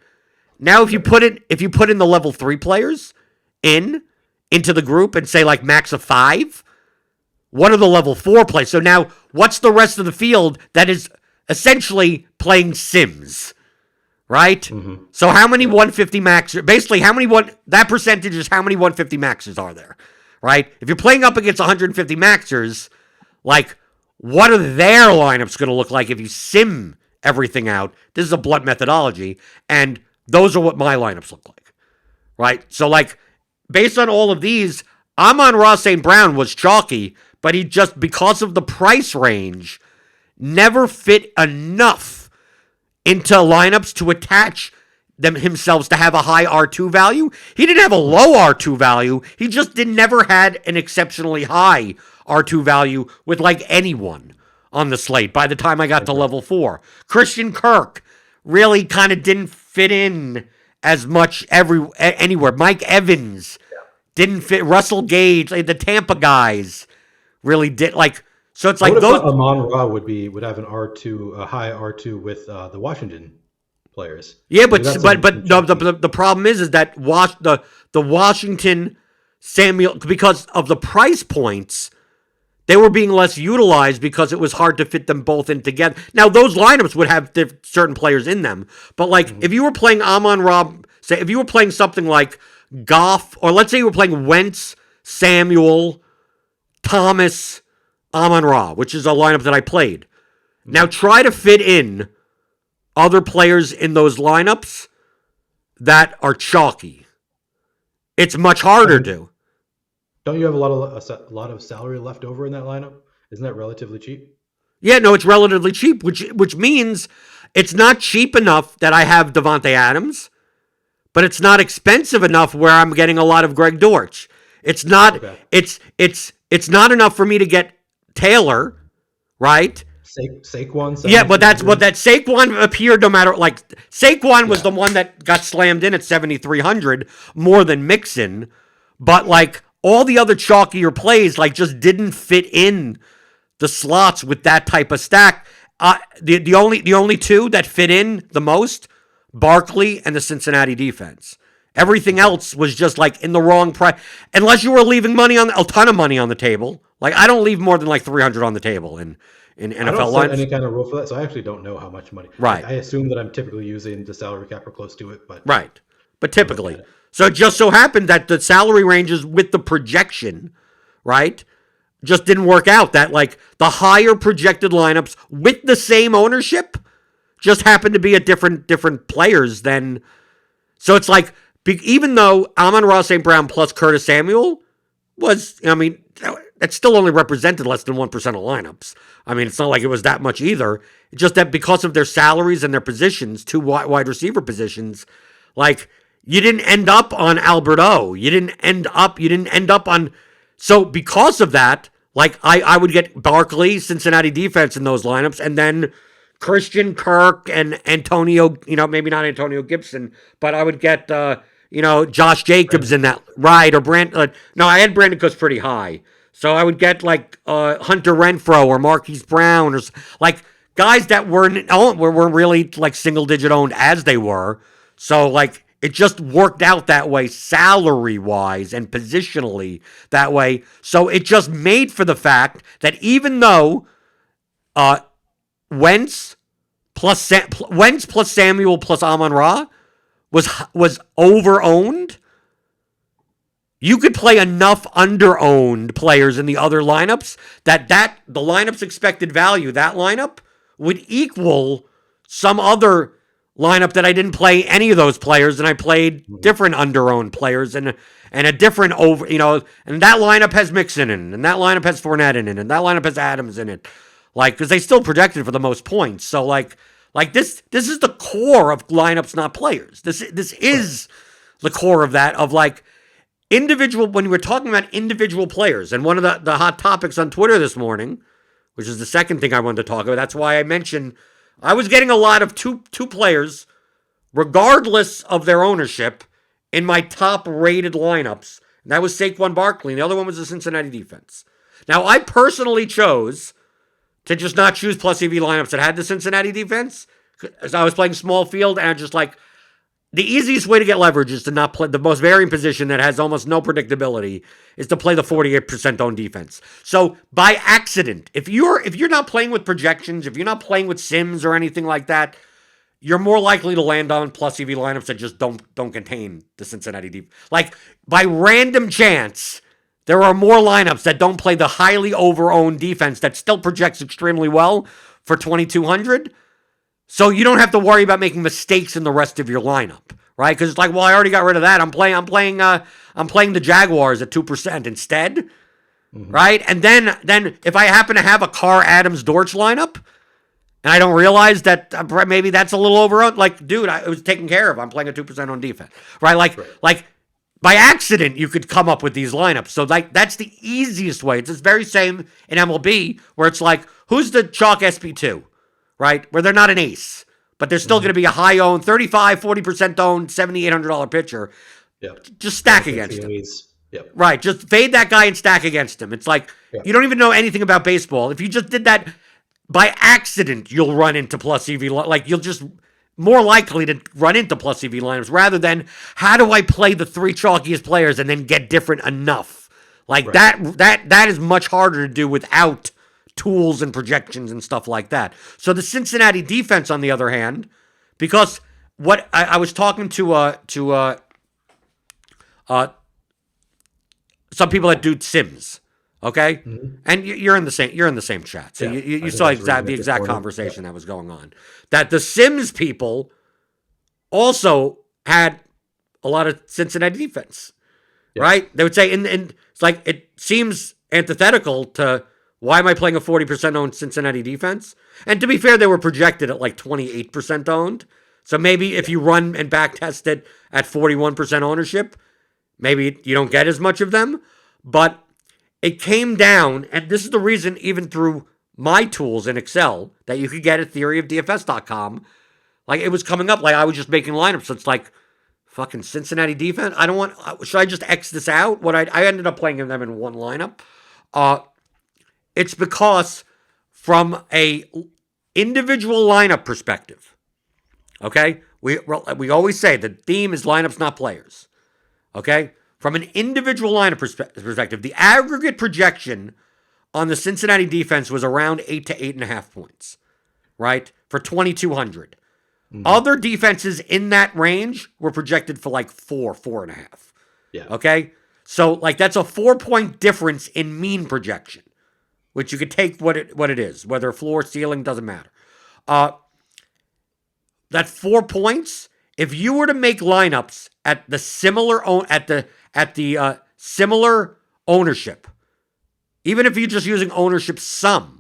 Now, if you put in the level 3 players into the group and say like max of 5, what are the level 4 players? So now, what's the rest of the field that is essentially playing Sims, right? Mm-hmm. So how many 150 maxers? Basically, that percentage is how many 150 maxers are there, right? If you're playing up against 150 maxers, like what are their lineups going to look like if you sim everything out? This is a blunt methodology, and those are what my lineups look like, right? So, like, based on all of these, Amon-Ra St. Brown was chalky, but he just, because of the price range, never fit enough into lineups to attach them himself to have a high R2 value. He didn't have a low R2 value. He just never had an exceptionally high R2 value with, like, anyone on the slate by the time I got to level 4. Christian Kirk really kind of didn't fit in as much anywhere. Mike Evans didn't fit. Russell Gage, like the Tampa guys, really did. Like, so it's like those. Amon-Ra would have a high R2 with the Washington players. Yeah, but the problem is that the Washington Samuel, because of the price points, they were being less utilized because it was hard to fit them both in together. Now, those lineups would have certain players in them. But, like, if you were playing Amon-Ra, say, if you were playing something like Goff, or let's say you were playing Wentz, Samuel, Thomas, Amon-Ra, which is a lineup that I played. Now, try to fit in other players in those lineups that are chalky. It's much harder to. Don't you have a lot of salary left over in that lineup? Isn't that relatively cheap? Yeah, no, it's relatively cheap, which means it's not cheap enough that I have Devontae Adams, but it's not expensive enough where I'm getting a lot of Greg Dortch. It's not. Okay. It's not enough for me to get Taylor, right? Saquon. Yeah, but that Saquon appeared no matter, like, Saquon was the one that got slammed in at 7,300 more than Mixon, but like all the other chalkier plays like just didn't fit in the slots with that type of stack. The only two that fit in the most, Barkley and the Cincinnati defense. Everything else was just like in the wrong price, unless you were leaving a ton of money on the table. Like, I don't leave more than like 300 on the table in NFL I don't lines. set any kind of rule for that, so I actually don't know how much money. Right. I assume that I'm typically using the salary cap or close to it, but right. But typically, so it just so happened that the salary ranges with the projection, right, just didn't work out. That like the higher projected lineups with the same ownership just happened to be at different players than. So it's like, even though Amon-Ra St. Brown plus Curtis Samuel was, I mean, that still only represented less than 1% of lineups. I mean, it's not like it was that much either. It's just that because of their salaries and their positions, two wide receiver positions, like, you didn't end up on Albert O. You didn't end up on. So because of that, like, I would get Barkley, Cincinnati defense in those lineups, and then Christian Kirk and Antonio, maybe not Antonio Gibson, but I would get, Josh Jacobs in that, right? Or no, I had Brandon Cooks pretty high. So I would get like Hunter Renfrow or Marquise Brown, or like guys that weren't really like single digit owned as they were. So like it just worked out that way, salary wise and positionally that way. So it just made for the fact that even though Wentz plus Samuel plus Amon-Ra was over-owned, you could play enough under-owned players in the other lineups that the lineup's expected value, that lineup, would equal some other lineup that I didn't play any of those players, and I played different under-owned players and a different and that lineup has Mixon in it, and that lineup has Fournette in it, and that lineup has Adams in it. Like, because they still projected for the most points. So like this is the core of lineups, not players. This is the core of that, of like individual, when we were talking about individual players. And one of the hot topics on Twitter this morning, which is the second thing I wanted to talk about, that's why I mentioned I was getting a lot of two players, regardless of their ownership, in my top rated lineups. And that was Saquon Barkley, and the other one was the Cincinnati defense. Now, I personally chose to just not choose plus EV lineups that had the Cincinnati defense, as I was playing small field, and just like, the easiest way to get leverage is to not play the most varying position that has almost no predictability, is to play the 48% owned defense. So by accident, if you're not playing with projections, if you're not playing with sims or anything like that, you're more likely to land on plus EV lineups that just don't contain the Cincinnati defense. Like, by random chance, there are more lineups that don't play the highly over-owned defense that still projects extremely well for 2,200. So you don't have to worry about making mistakes in the rest of your lineup, right? Because it's like, well, I already got rid of that. I'm playing the Jaguars at 2% instead, right? And then if I happen to have a Carr Adams Dortch lineup, and I don't realize that maybe that's a little over, like, dude, it was taken care of. I'm playing a 2% on defense, right? Like by accident, you could come up with these lineups. So like that's the easiest way. It's the very same in MLB, where it's like, who's the chalk SP2? Right? Where they're not an ace, but they're still going to be a high-owned, 35, 40% owned, $7,800 pitcher. Yep. Just stack against him. Yep. Right. Just fade that guy and stack against him. It's like, you don't even know anything about baseball. If you just did that by accident, you'll run into plus EV. Like, you'll just more likely to run into plus EV lineups rather than, how do I play the three chalkiest players and then get different enough? Like, that is much harder to do without tools and projections and stuff like that. So the Cincinnati defense, on the other hand, because what I was talking to some people that do sims, okay, and you're in the same chat, so you saw the exact conversation that was going on. That the Sims people also had a lot of Cincinnati defense, right? They would say, and it's like, it seems antithetical to, why am I playing a 40% owned Cincinnati defense? And to be fair, they were projected at like 28% owned. So maybe if you run and back test it at 41% ownership, maybe you don't get as much of them. But it came down, and this is the reason, even through my tools in Excel that you could get at theoryofdfs.com, like it was coming up like I was just making lineups. So it's like fucking Cincinnati defense. I don't want. Should I just X this out? I ended up playing them in one lineup. It's because from a individual lineup perspective, okay, we always say the theme is lineups, not players. Okay, from an individual lineup perspective, the aggregate projection on the Cincinnati defense was around 8 to 8.5 points, right? For 2,200. Mm-hmm. Other defenses in that range were projected for like 4.5. Yeah. Okay? So like that's a 4-point difference in mean projection, which you could take what it is, whether floor, ceiling, doesn't matter. That 4 points, if you were to make lineups at the similar similar ownership, even if you're just using ownership sum,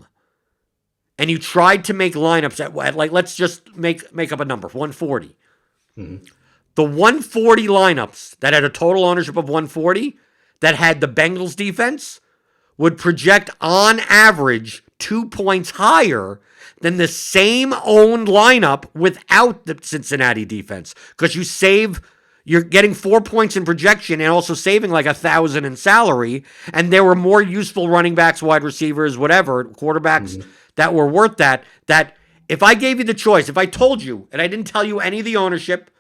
and you tried to make lineups at like, let's just make up a number, 140. Mm-hmm. The 140 lineups that had a total ownership of 140 that had the Bengals defense would project on average 2 points higher than the same owned lineup without the Cincinnati defense, because you're getting 4 points in projection and also saving like 1,000 in salary. And there were more useful running backs, wide receivers, whatever, quarterbacks that were worth that if I gave you the choice, if I told you, and I didn't tell you any of the ownership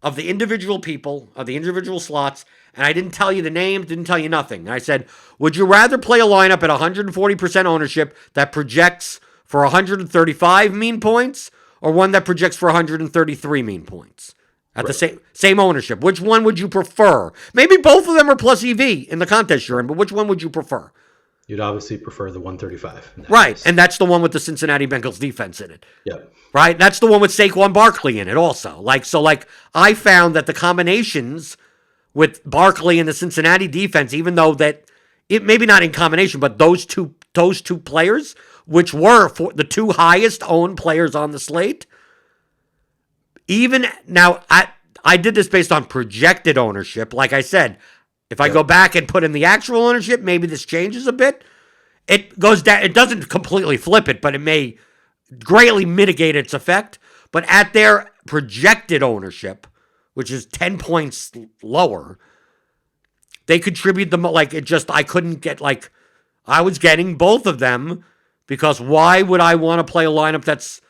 of the individual people, of the individual slots, and I didn't tell you the names, didn't tell you nothing. And I said, would you rather play a lineup at 140% ownership that projects for 135 mean points, or one that projects for 133 mean points? At the same ownership. Which one would you prefer? Maybe both of them are plus EV in the contest you're in, but which one would you prefer? You'd obviously prefer the 135. Right, case. And that's the one with the Cincinnati Bengals defense in it. Yeah. Right? That's the one with Saquon Barkley in it also. Like I found that the combinations with Barkley and the Cincinnati defense, even though that it maybe not in combination, but those two players, which were for the two highest owned players on the slate, even now, I did this based on projected ownership. Like I said, if I go back and put in the actual ownership, maybe this changes a bit. It goes down. It doesn't completely flip it, but it may greatly mitigate its effect. But at their projected ownership, which is 10 points lower, they contribute the like it just I couldn't get like I was getting both of them, because why would I want to play a lineup that's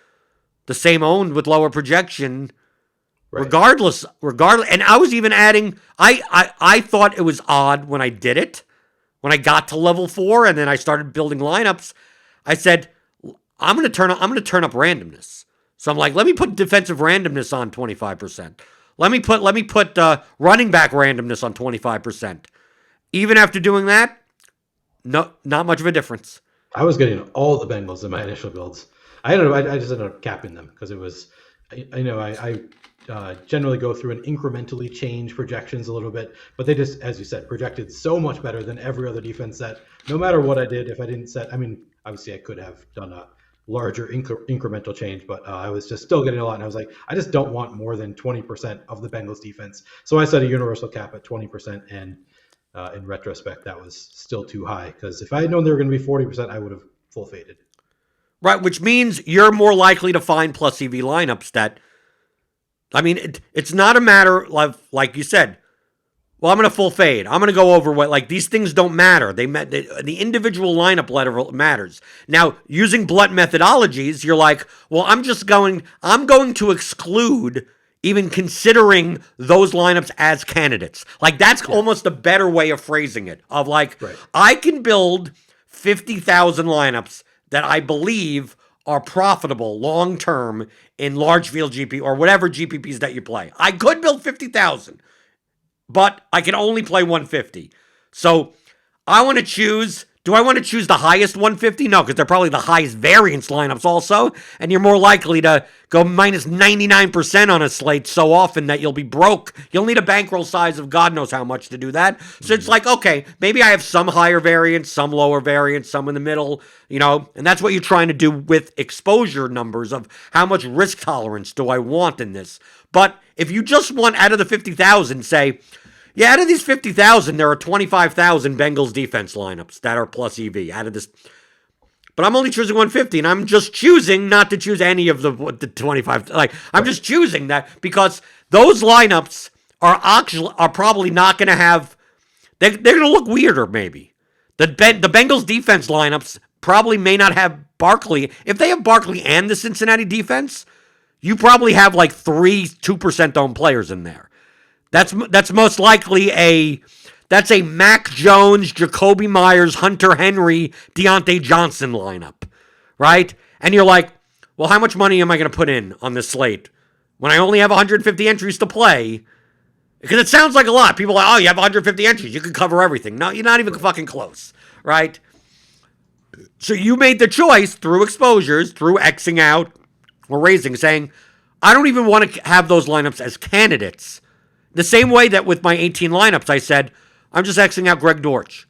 the same owned with lower projection, regardless. And I was even adding, I thought it was odd when I did it, when I got to level 4 and then I started building lineups. I said, I'm going to turn up randomness. So I'm like, let me put defensive randomness on 25%. Let me put running back randomness on 25%. Even after doing that, no, not much of a difference. I was getting all the Bengals in my initial builds. I just ended up capping them because it was, I generally go through and incrementally change projections a little bit, but they just, as you said, projected so much better than every other defense set. No matter what I did, if I didn't set, obviously I could have done a larger incremental change, but I was just still getting a lot. And I was like, I just don't want more than 20% of the Bengals defense. So I set a universal cap at 20%. And in retrospect, that was still too high, because if I had known they were going to be 40%, I would have full faded. Right, which means you're more likely to find plus EV lineups that, it's not a matter of, like you said, well, I'm going to full fade. I'm going to go over what, like, these things don't matter. The individual lineup letter matters. Now, using blunt methodologies, you're like, well, I'm going to exclude even considering those lineups as candidates. Like, that's almost a better way of phrasing it, of like, I can build 50,000 lineups that I believe are profitable long-term in large field GP or whatever GPPs that you play. I could build 50,000, but I can only play 150. So I want to choose Do I want to choose the highest 150? No, because they're probably the highest variance lineups also, and you're more likely to go minus 99% on a slate so often that you'll be broke. You'll need a bankroll size of God knows how much to do that. So it's like, okay, maybe I have some higher variance, some lower variance, some in the middle, and that's what you're trying to do with exposure numbers of how much risk tolerance do I want in this. But if you just want out of the 50,000, say, yeah, out of these 50,000, there are 25,000 Bengals defense lineups that are plus EV out of this. But I'm only choosing 150, and I'm just choosing not to choose any of the 25. I'm just choosing that because those lineups are probably not going to have. They're going to look weirder, maybe. The Bengals defense lineups probably may not have Barkley. If they have Barkley and the Cincinnati defense, you probably have like 2% owned players in there. That's most likely a Mac Jones, Jacoby Myers, Hunter Henry, Deontay Johnson lineup, right? And you're like, well, how much money am I going to put in on this slate when I only have 150 entries to play? Because it sounds like a lot. People are like, oh, you have 150 entries. You can cover everything. No, you're not even fucking close, right? So you made the choice through exposures, through Xing out or raising, saying, I don't even want to have those lineups as candidates. The same way that with my 18 lineups, I said, I'm just Xing out Greg Dortch.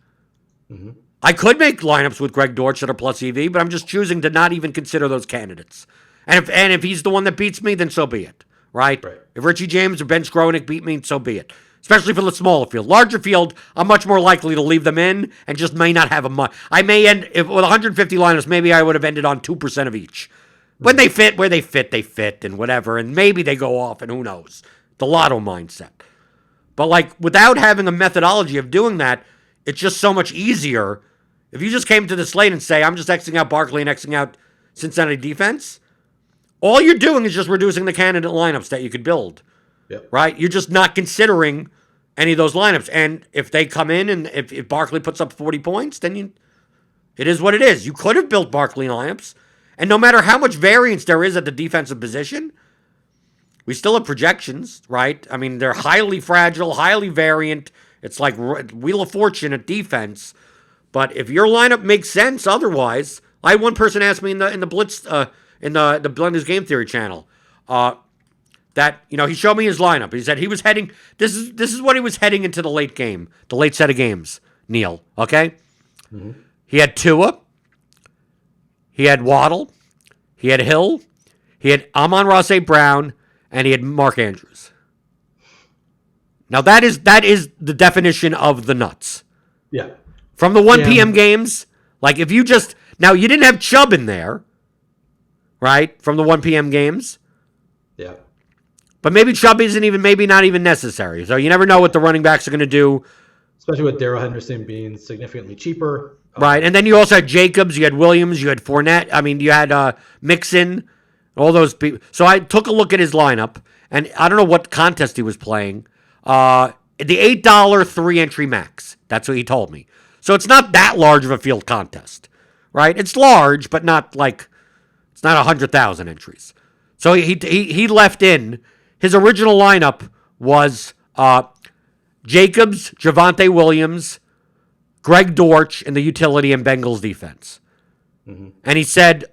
Mm-hmm. I could make lineups with Greg Dortch that are plus EV, but I'm just choosing to not even consider those candidates. And if he's the one that beats me, then so be it, right? If Richie James or Ben Skronik beat me, so be it. Especially for the smaller field. Larger field, I'm much more likely to leave them in and just may not have a much. I may end, with 150 lineups, maybe I would have ended on 2% of each. When they fit, where they fit, and whatever. And maybe they go off, and who knows. The Lotto mindset. But like without having a methodology of doing that, it's just so much easier. If you just came to the slate and say, I'm just Xing out Barkley and Xing out Cincinnati defense, all you're doing is just reducing the candidate lineups that you could build. Yep. Right? You're just not considering any of those lineups. And if they come in and if Barkley puts up 40 points, then it is what it is. You could have built Barkley lineups. And no matter how much variance there is at the defensive position, we still have projections, right? I mean, they're highly fragile, highly variant. It's like Wheel of Fortune at defense. But if your lineup makes sense otherwise, I had one person ask me in the Blitz, in the Blenders Game Theory channel, that, he showed me his lineup. He said he was heading, this is what he was heading into the late game, the late set of games, Neil, okay? Mm-hmm. He had Tua, he had Waddle, he had Hill, he had Amon-Ra St. Brown, and he had Mark Andrews. Now that is the definition of the nuts. Yeah. From the 1 p.m. games, like if you just, now you didn't have Chubb in there, right? From the 1 p.m. games. Yeah. But maybe Chubb maybe not even necessary. So you never know what the running backs are going to do. Especially with Darrell Henderson being significantly cheaper. Right. And then you also had Jacobs, you had Williams, you had Fournette. I mean, you had Mixon. All those people. So I took a look at his lineup, and I don't know what contest he was playing. The $8 3-entry max. That's what he told me. So it's not that large of a field contest, right? It's large, but not like it's not 100,000 entries. So he left in his original lineup was Jacobs, Javonte Williams, Greg Dortch, and the utility and Bengals defense. Mm-hmm. And he said.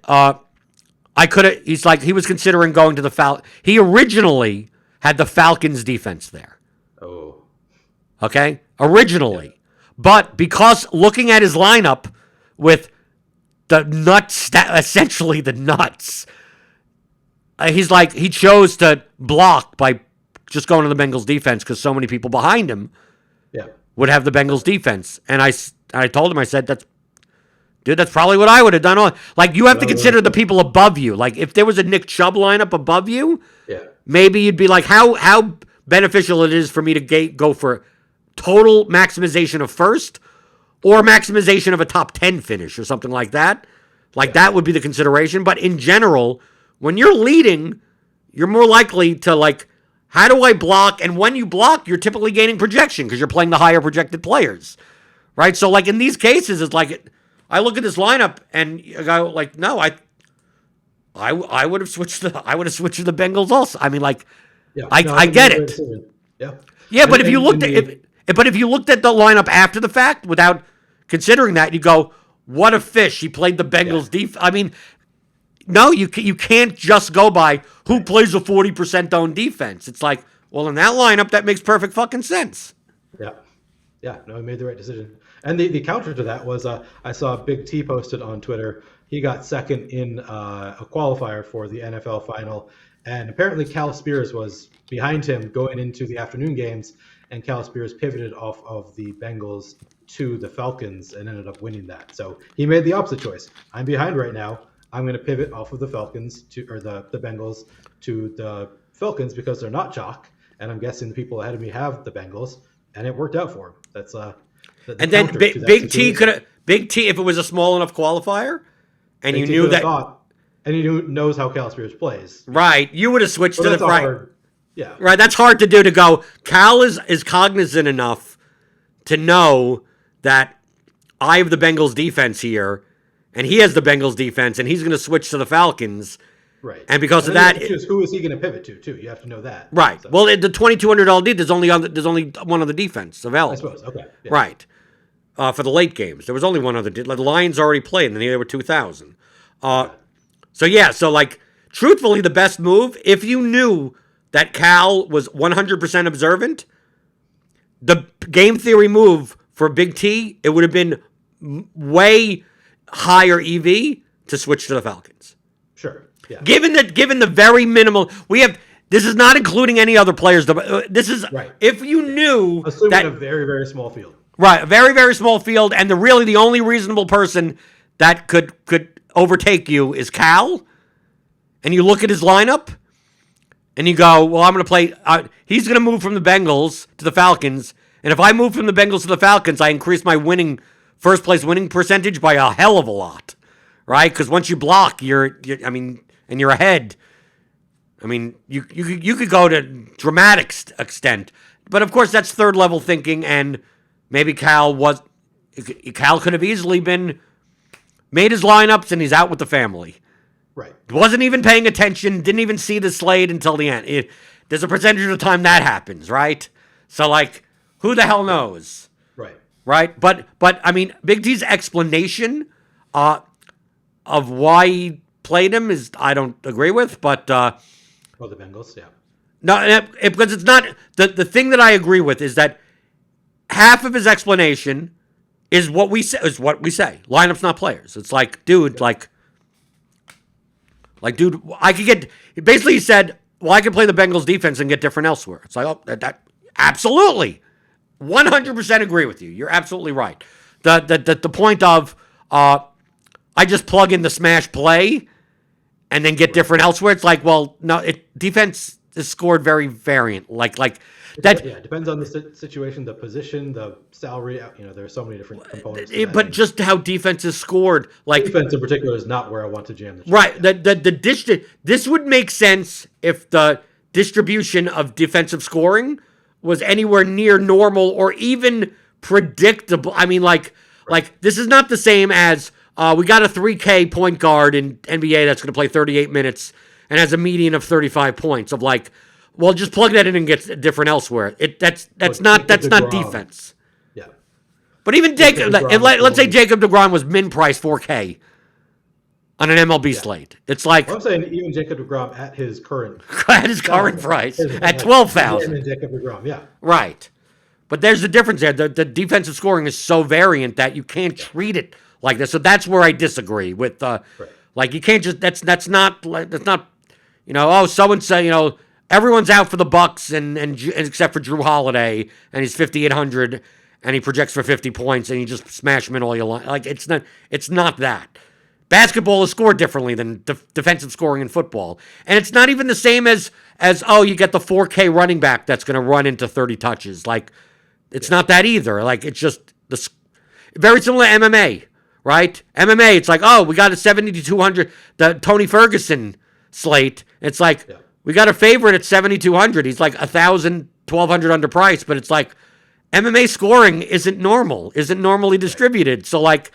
He was considering going to the Falcons. He originally had the Falcons defense there. Oh. Okay? Originally. Yeah. But because looking at his lineup with the nuts, essentially the nuts, he chose to block by just going to the Bengals defense because so many people behind him would have the Bengals defense. And I told him, I said, that's probably what I would have done. Like, you have to consider the people above you. Like, if there was a Nick Chubb lineup above you, maybe you'd be like, how beneficial it is for me to go for total maximization of first or maximization of a top 10 finish or something like that. Like, that would be the consideration. But in general, when you're leading, you're more likely to, like, how do I block? And when you block, you're typically gaining projection because you're playing the higher projected players, right? So, like, in these cases, it's like I look at this lineup and I go like, no, I would have switched to the Bengals also. I mean, like, I get it. Yeah, but if you looked at the lineup after the fact without considering that, you go, what a fish. He played the Bengals defense. I mean, no, you can't just go by who plays a 40% owned defense. It's like, well, in that lineup, that makes perfect fucking sense. Yeah. Yeah, no, he made the right decision. And the counter to that was I saw Big T posted on Twitter. He got second in a qualifier for the NFL final. And apparently Cal Spears was behind him going into the afternoon games. And Cal Spears pivoted off of the Bengals to the Falcons and ended up winning that. So he made the opposite choice. I'm behind right now. I'm going to pivot off of the Falcons the Bengals to the Falcons because they're not chalk. And I'm guessing the people ahead of me have the Bengals, and it worked out for him. That's and then Big T if it was a small enough qualifier, and Big you knew that, and he knows how Cal Spears plays. Right, you would have switched to the right. Yeah, right. That's hard to do. To go, Cal is cognizant enough to know that I have the Bengals defense here, and he has the Bengals defense, and he's going to switch to the Falcons. Right. And because of that, who is he going to pivot to, too? You have to know that. Right. So. Well, the $2,200 deal, there's only one other defense available. I suppose. Okay. Yeah. Right. For the late games, there was only one other. The Lions already played, and they were 2,000. So like, truthfully, the best move, if you knew that Cal was 100% observant, the game theory move for Big T, it would have been way higher EV to switch to the Falcons. Sure. Yeah. Given the very minimal, this is not including any other players. This is right. If you knew assuming that a very, very small field. Right, a very, very small field, and the only reasonable person that could overtake you is Cal, and you look at his lineup, and you go, well, I'm going to play, he's going to move from the Bengals to the Falcons, and if I move from the Bengals to the Falcons, I increase my first place winning percentage by a hell of a lot, right? Because once you block, you're ahead. I mean, you could go to dramatic extent, but of course that's third level thinking, and maybe Cal could have easily made his lineups and he's out with the family. Right. Wasn't even paying attention, didn't even see the slate until the end. There's a percentage of the time that happens, right? So, like, who the hell knows? Right. Right? But I mean, Big T's explanation of why he played him I don't agree with, but... the Bengals, yeah. No, because it's not... The thing that I agree with is that half of his explanation is what we say. Lineups, not players. It's like, dude, I could get. Basically, he said, well, I could play the Bengals defense and get different elsewhere. It's like, oh, that absolutely, 100% agree with you. You're absolutely right. The point of I just plug in the smash play and then get different elsewhere. It's like, well, no, defense is scored very variant. Like that. Yeah, it depends on the situation, the position, the salary. There's so many different components. But just how defense is scored, like defense in particular, is not where I want to jam the. Right. This would make sense if the distribution of defensive scoring was anywhere near normal or even predictable. I mean, like this is not the same as we got a 3K point guard in NBA that's going to play 38 minutes and has a median of 35 points of like. Well, just plug that in and get different elsewhere. That's not defense. Yeah. But even let's say Jacob DeGrom was min price 4K on an MLB slate. It's like I'm saying even Jacob DeGrom at his current price at 12,000. And Jacob DeGrom, yeah. Right. But there's the difference there. The defensive scoring is so variant that you can't treat it like this. So that's where I disagree with like you can't just that's not so and so everyone's out for the Bucks and except for Drew Holiday, and he's 5,800, and he projects for 50 points, and you just smash him in all your line. Like it's not that. Basketball is scored differently than defensive scoring in football, and it's not even the same as you get the 4K running back that's going to run into 30 touches. Like it's not that either. Like it's just very similar to MMA, right? MMA, it's like we got a 7,200, the Tony Ferguson slate. It's like. Yeah. We got a favorite at 7,200. He's like 1,000, 1,200 underpriced, but it's like MMA scoring isn't normally distributed. So like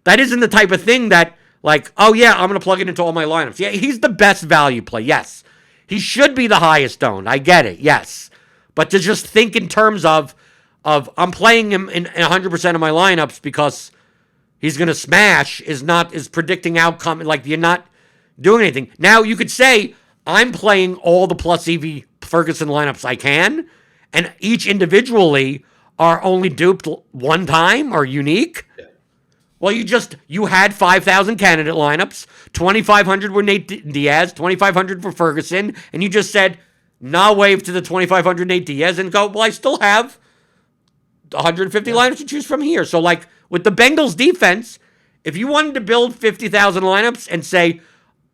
that isn't the type of thing that like, oh yeah, I'm going to plug it into all my lineups. Yeah, he's the best value play. Yes. He should be the highest owned. I get it. Yes. But to just think in terms of I'm playing him in 100% of my lineups because he's going to smash is predicting outcome. Like, you're not doing anything. Now, you could say, I'm playing all the plus EV Ferguson lineups I can, and each individually are only duped one time or unique. Yeah. Well, you had 5,000 candidate lineups, 2,500 were Nate Diaz, 2,500 for Ferguson, and you just said, nah, wave to the 2,500 Nate Diaz and go, well, I still have 150 lineups to choose from here. So, like, with the Bengals defense, if you wanted to build 50,000 lineups and say,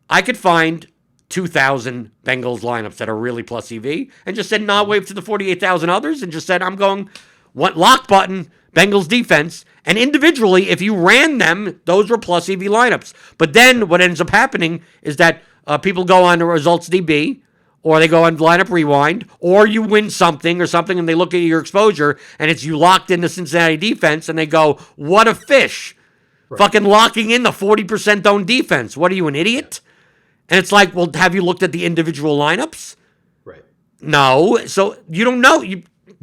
I could find 2,000 Bengals lineups that are really plus EV, and just said, nah, wave to the 48,000 others, and just said, I'm going, what lock button, Bengals defense, and individually, if you ran them, those were plus EV lineups. But then what ends up happening is that people go on to Results DB, or they go on Lineup Rewind, or you win something, and they look at your exposure, and it's you locked in the Cincinnati defense, and they go, what a fish. Right. Fucking locking in the 40% owned defense. What are you, an idiot? And it's like, well, have you looked at the individual lineups? Right. No. So you don't know.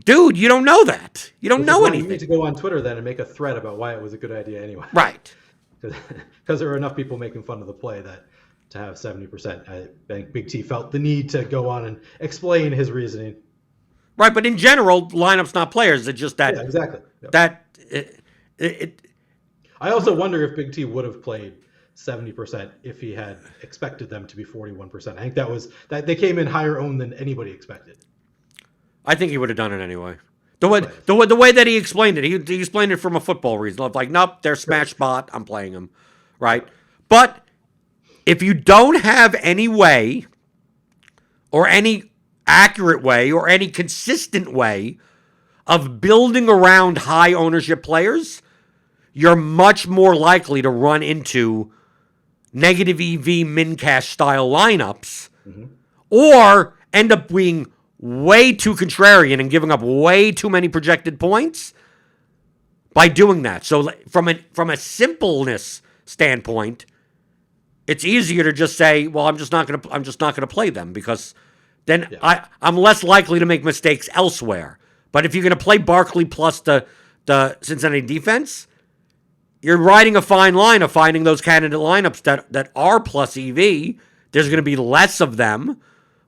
Dude, you don't know that. You don't know anything. You need to go on Twitter then and make a thread about why it was a good idea anyway. Right. Because there were enough people making fun of the play that to have 70%, I think Big T felt the need to go on and explain his reasoning. Right, but in general, lineups not players. It's just that. Yeah, exactly. Yep. That I also wonder if Big T would have played 70% if he had expected them to be 41%. I think that they came in higher owned than anybody expected. I think he would have done it anyway. The way that he explained it, he explained it from a football reason. Like, nope, they're smash spot. I'm playing them, right? But if you don't have any way, or any accurate way, or any consistent way of building around high ownership players, you're much more likely to run into negative EV min cash style lineups, or end up being way too contrarian and giving up way too many projected points by doing that. So from a simpleness standpoint, it's easier to just say, well, I'm just not gonna play them, because then I'm less likely to make mistakes elsewhere. But if you're gonna play Barkley plus the Cincinnati defense, you're riding a fine line of finding those candidate lineups that are plus EV. There's going to be less of them,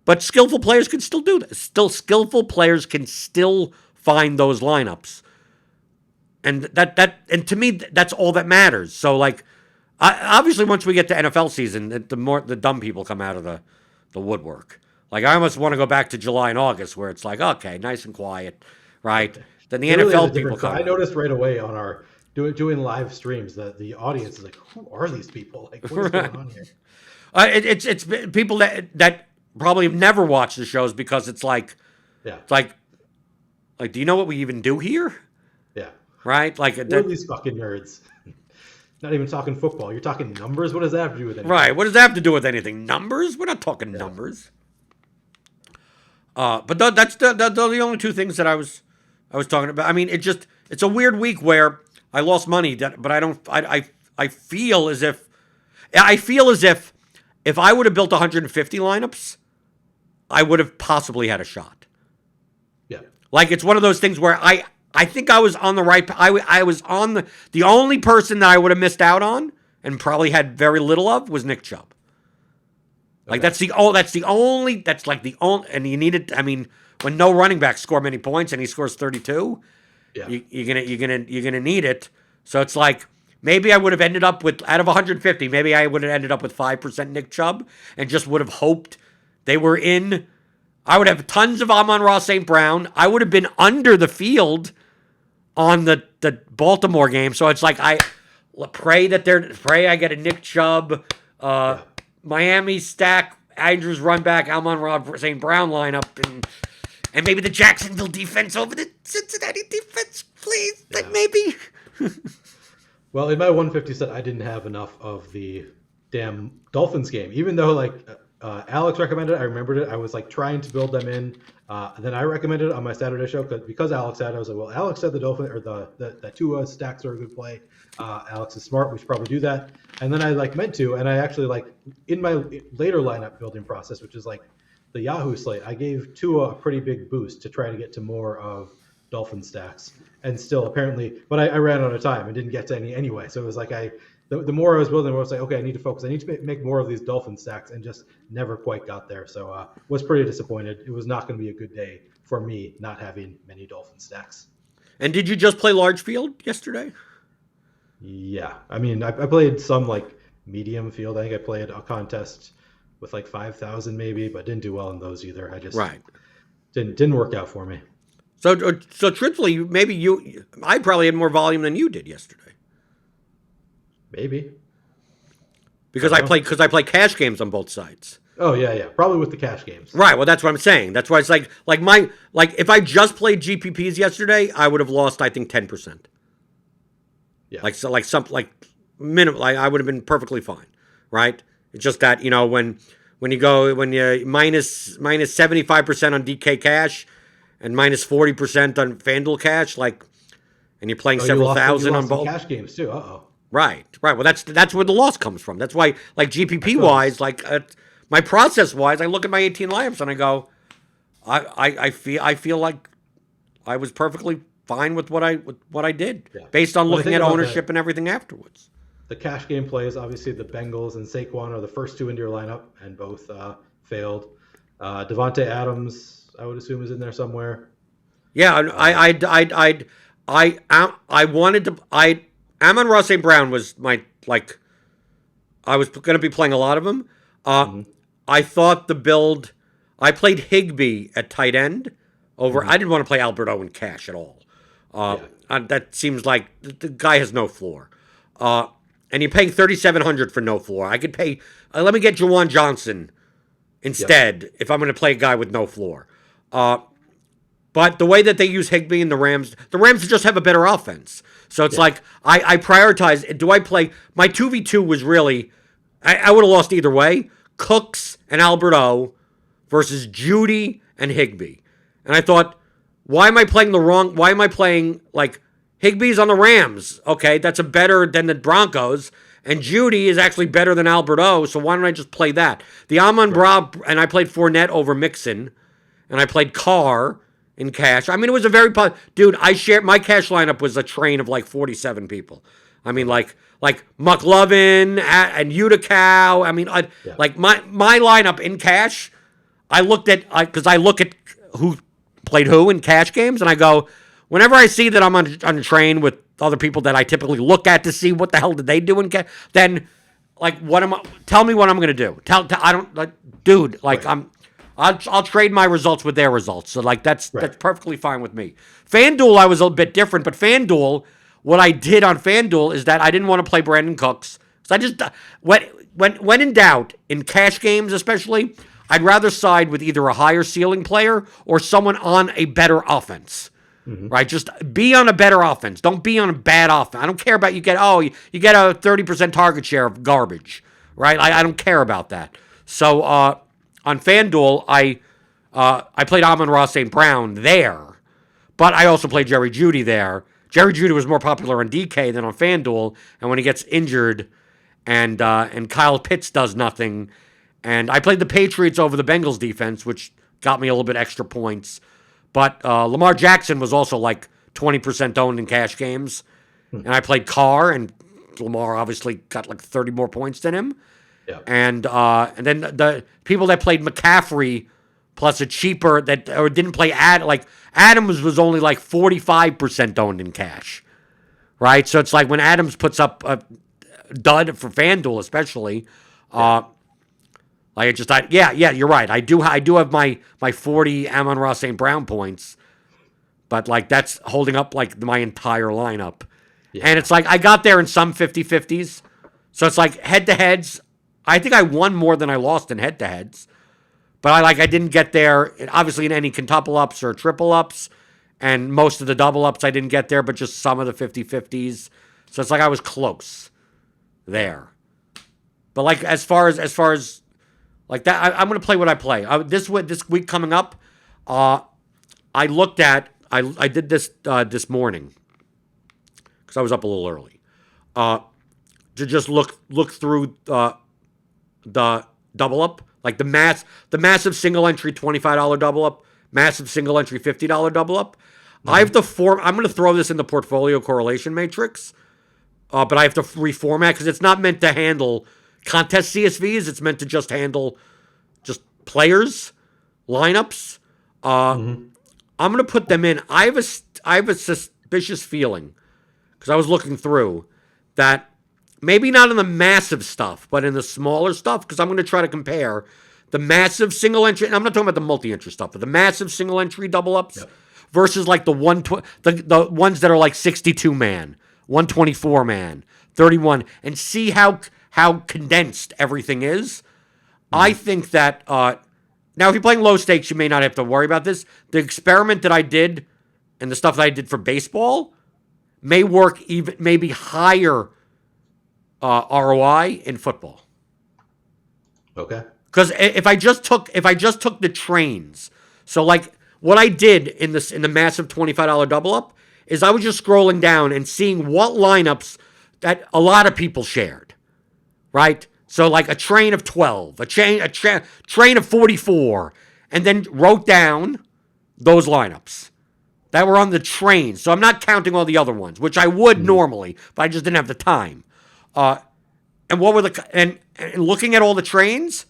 but skillful players can still do this. Skillful players can still find those lineups, and and to me, that's all that matters. So, like, obviously, once we get to NFL season, the more the dumb people come out of the woodwork. Like, I almost want to go back to July and August, where it's like, okay, nice and quiet, right? Then the NFL people come. I noticed right away on our doing live streams that the audience is like, who are these people? Like, what is going on here? It's people that probably have never watched the shows, because it's like, it's like, do you know what we even do here? Yeah. Right? Like, what are these fucking nerds? Not even talking football. You're talking numbers? What does that have to do with anything? Right. What does that have to do with anything? Numbers? We're not talking numbers. But that's the only two thif I was talking about. I mean, it's a weird week where I lost money, but I feel as if if I would have built 150 lineups, I would have possibly had a shot. Yeah. Like, it's one of those things where I think I was on the right. I was on the only person that I would have missed out on and probably had very little of was Nick Chubb. Like, that's the only, and you needed, I mean, when no running backs score many points and he scores 32, you're gonna need it. So it's like, maybe I would have ended up with, out of 150, maybe I would have ended up with 5% Nick Chubb and just would have hoped they were in. I would have tons of Amon-Ra St. Brown. I would have been under the field on the Baltimore game. So it's like, I pray I get a Nick Chubb, Miami stack, Andrews run back, Amon-Ra St. Brown lineup, and maybe the Jacksonville defense over the Cincinnati defense, please. Yeah. Like, maybe. Well, in my 150 set, I didn't have enough of the damn Dolphins game. Even though, like, Alex recommended it, I remembered it. I was, like, trying to build them in. Then I recommended it on my Saturday show because Alex said, I was like, well, Alex said the Dolphin or the Tua stacks are a good play. Alex is smart. We should probably do that. And then I meant to, and I actually in my later lineup building process, which is like the Yahoo slate, I gave Tua a pretty big boost to try to get to more of Dolphin stacks, and still apparently, but I ran out of time and didn't get to any anyway. So it was like the more I was building, the more I was like, okay, I need to focus. I need to make more of these Dolphin stacks, and just never quite got there. So was pretty disappointed. It was not going to be a good day for me not having many Dolphin stacks. And did you just play large field yesterday? Yeah, I mean, I played some like medium field. I think I played a contest with like 5,000 maybe, but didn't do well in those either. I just Right. didn't work out for me. So truthfully, maybe I probably had more volume than you did yesterday Maybe. because I play cash games on both sides. Oh yeah, probably with the cash games. Right. Well, that's what I'm saying. That's why it's like if I just played GPPs yesterday, I would have lost I think 10%. Yeah. Minimum. Like I would have been perfectly fine. Right. It's just that when you minus 75% on DK cash and minus 40% on FanDuel cash, and you're playing several thousand on both cash games too. Right. Well, that's where the loss comes from. That's why, GPP wise, my process wise, I look at my 18 lineups and I go, I feel like I was perfectly fine with what I did based on looking at ownership and everything afterwards. The cash game plays, obviously the Bengals and Saquon are the first two into your lineup, and both failed. Devontae Adams, I would assume, is in there somewhere. Yeah, Amon-Ra St. Brown was my I was going to be playing a lot of them. I thought the build. I played Higbee at tight end over. I didn't want to play Alberto in cash at all. That seems like the guy has no floor. And you're paying $3,700 for no floor. I could pay. Let me get Juwan Johnson instead if I'm going to play a guy with no floor. But the way that they use Higbee and the Rams just have a better offense. So it's like I prioritize. Do I play my 2v2 was really I would have lost either way. Cooks and Alberto versus Judy and Higbee. And I thought, why am I playing Higbee's on the Rams? Okay, that's better than the Broncos. And Judy is actually better than Alberto, so why don't I just play that? The Amon-Ra, and I played Fournette over Mixon, and I played Carr in cash. I mean, it was a very... Dude, my cash lineup was a train of 47 people. I mean, like McLovin and Utica. I mean, my lineup in cash, I looked at... Because I look at who played who in cash games, and I go... Whenever I see that I'm on a train with other people that I typically look at to see what the hell did they do in cash, then tell me what I'm going to do. I'll trade my results with their results. So that's perfectly fine with me. FanDuel, I was a bit different, but FanDuel, what I did on FanDuel is that I didn't want to play Brandon Cooks. So I just when in doubt in cash games especially, I'd rather side with either a higher ceiling player or someone on a better offense. Right, just be on a better offense. Don't be on a bad offense. I don't care about you get a 30% target share of garbage. Right, I don't care about that. So on FanDuel, I played Amon-Ra St. Brown there, but I also played Jerry Jeudy there. Jerry Jeudy was more popular on DK than on FanDuel, and when he gets injured, and Kyle Pitts does nothing, and I played the Patriots over the Bengals defense, which got me a little bit extra points. But Lamar Jackson was also 20% owned in cash games. And I played Carr, and Lamar obviously got 30 more points than him. Yeah. And then the people that played McCaffrey plus a cheaper or didn't play Adams was only 45% owned in cash. Right? So it's when Adams puts up a dud for FanDuel especially, I just thought, you're right. I do have my 40 Amon-Ra St. Brown points, but that's holding up my entire lineup. Yeah. And it's I got there in some 50-50s. So it's head-to-heads. I think I won more than I lost in head-to-heads. But I didn't get there, obviously, in any quintuple ups or triple ups. And most of the double ups I didn't get there, but just some of the 50-50s. So it's I was close there. But as far as that, I'm going to play what I play. This week coming up, I looked at. I did this this morning because I was up a little early. To just look through the double up, the massive single entry $25 double up, massive single entry $50 double up. I have to I'm going to throw this in the portfolio correlation matrix, but I have to reformat because it's not meant to handle contest CSVs. It's meant to just handle just players, lineups. I'm going to put them in. I have a suspicious feeling because I was looking through that maybe not in the massive stuff, but in the smaller stuff, because I'm going to try to compare the massive single entry, and I'm not talking about the multi-entry stuff, but the massive single entry double ups versus like the ones that are like 62 man, 124 man, 31, and see how condensed everything is. I think that now if you're playing low stakes, you may not have to worry about this. The experiment that I did and the stuff that I did for baseball may work even maybe higher ROI in football. Okay. Because if I just took the trains, so like what I did in the massive $25 double up is I was just scrolling down and seeing what lineups that a lot of people shared, right? So like a train of 12, a train of 44, and then wrote down those lineups that were on the train. So I'm not counting all the other ones, which I would normally, but I just didn't have the time. And what were and looking at all the trains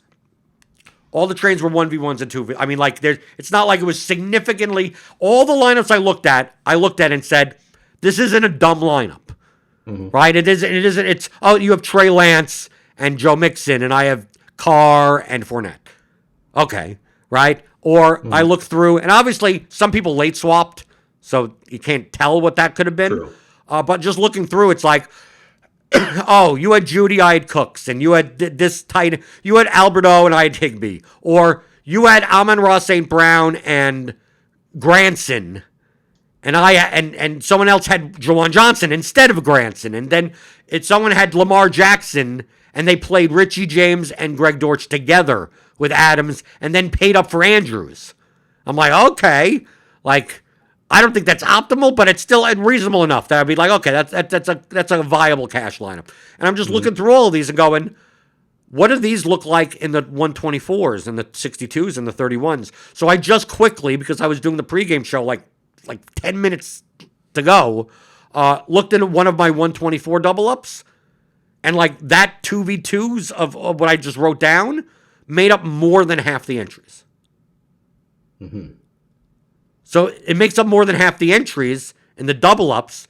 were 1v1s and 2v. I mean, like it's not like it was significantly all the lineups I looked at and said, this isn't a dumb lineup, right? It isn't. It's you have Trey Lance and Joe Mixon, and I have Carr and Fournette. Okay, right? Or I looked through, and obviously some people late swapped, so you can't tell what that could have been. True. But just looking through, it's like, oh, you had Judy, I had Cooks, and you had this tight. You had Alberto, and I had Higbee, or you had Amon-Ra St. Brown and Granson, and and someone else had Jawan Johnson instead of Granson, and then someone had Lamar Jackson, and they played Richie James and Greg Dortch together with Adams, and then paid up for Andrews. I'm like, okay, like. I don't think that's optimal, but it's still reasonable enough that I'd be like, okay, that's a viable cash lineup. And I'm just looking through all of these and going, what do these look like in the 124s and the 62s and the 31s? So I just quickly, because I was doing the pregame show like 10 minutes to go, looked into one of my 124 double ups, and like that 2v2s of what I just wrote down made up more than half the entries. So it makes up more than half the entries in the double ups.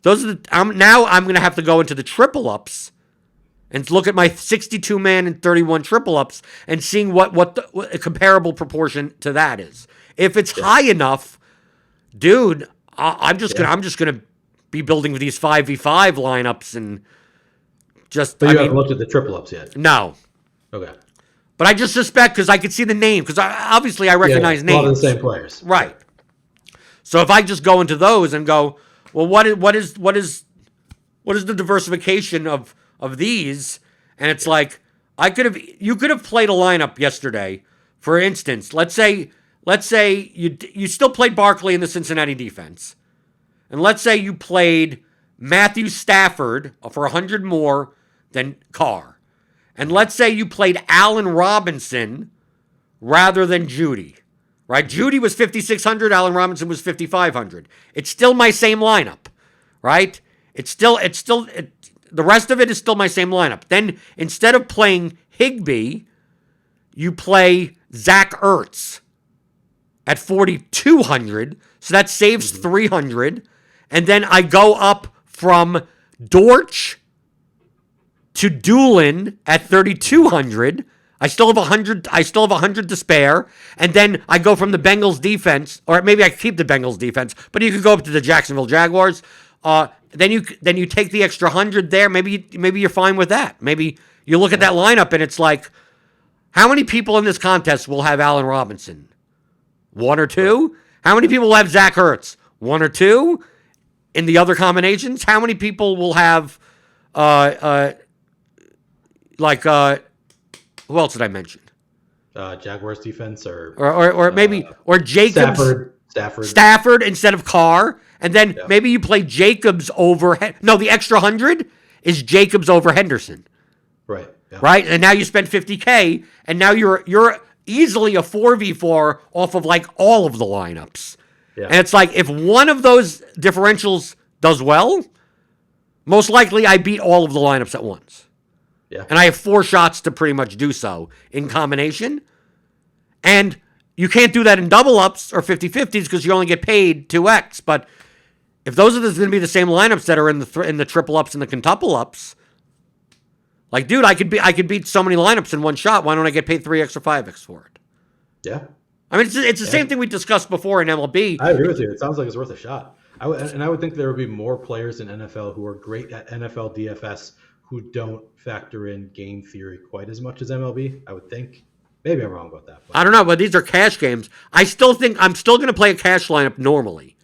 Those are now I'm going to have to go into the triple ups and look at my 62 man and 31 triple ups and seeing what a comparable proportion to that is. If it's high enough, dude, I'm just gonna be building these 5v5 lineups and just. But you haven't looked at the triple ups yet. No. Okay. But I just suspect because I could see the name because obviously I recognize names. A lot of the same players. Right. So if I just go into those and go, well, what is the diversification of these? And it's like you could have played a lineup yesterday. For instance, let's say you still played Barkley in the Cincinnati defense, and let's say you played Matthew Stafford for 100 more than Carr, and let's say you played Allen Robinson rather than Judy. Right? Judy was 5,600. Allen Robinson was 5,500. It's still my same lineup, right? The rest of it is still my same lineup. Then instead of playing Higbee, you play Zach Ertz at 4,200. So that saves 300. And then I go up from Dortch to Doolin at 3,200. I still have 100. I still have 100 to spare, and then I go from the Bengals defense, or maybe I keep the Bengals defense, but you could go up to the Jacksonville Jaguars. Then you take the extra 100 there. Maybe you're fine with that. Maybe you look at that lineup and it's like, how many people in this contest will have Allen Robinson? One or two. How many people will have Zach Ertz? One or two. In the other combinations, how many people will have who else did I mention? Jaguars defense or maybe Jacobs. Stafford instead of Carr. And then maybe you play Jacobs over. No, the extra 100 is Jacobs over Henderson. Right. Yeah. Right? And now you spend $50K, and now you're easily a 4v4 off of like all of the lineups. Yeah. And it's like, if one of those differentials does well, most likely I beat all of the lineups at once. Yeah. And I have 4 shots to pretty much do so in combination. And you can't do that in double ups or 50-50s because you only get paid 2x. But if those are going to be the same lineups that are in the triple ups and the quintuple ups, like, dude, I could beat so many lineups in one shot. Why don't I get paid 3x or 5x for it? Yeah. I mean, it's the same thing we discussed before in MLB. I agree with you. It sounds like it's worth a shot. I would think there would be more players in NFL who are great at NFL DFS who don't factor in game theory quite as much as MLB. I would think. Maybe I'm wrong about that. But. I don't know, but these are cash games. I still think I'm still going to play a cash lineup normally.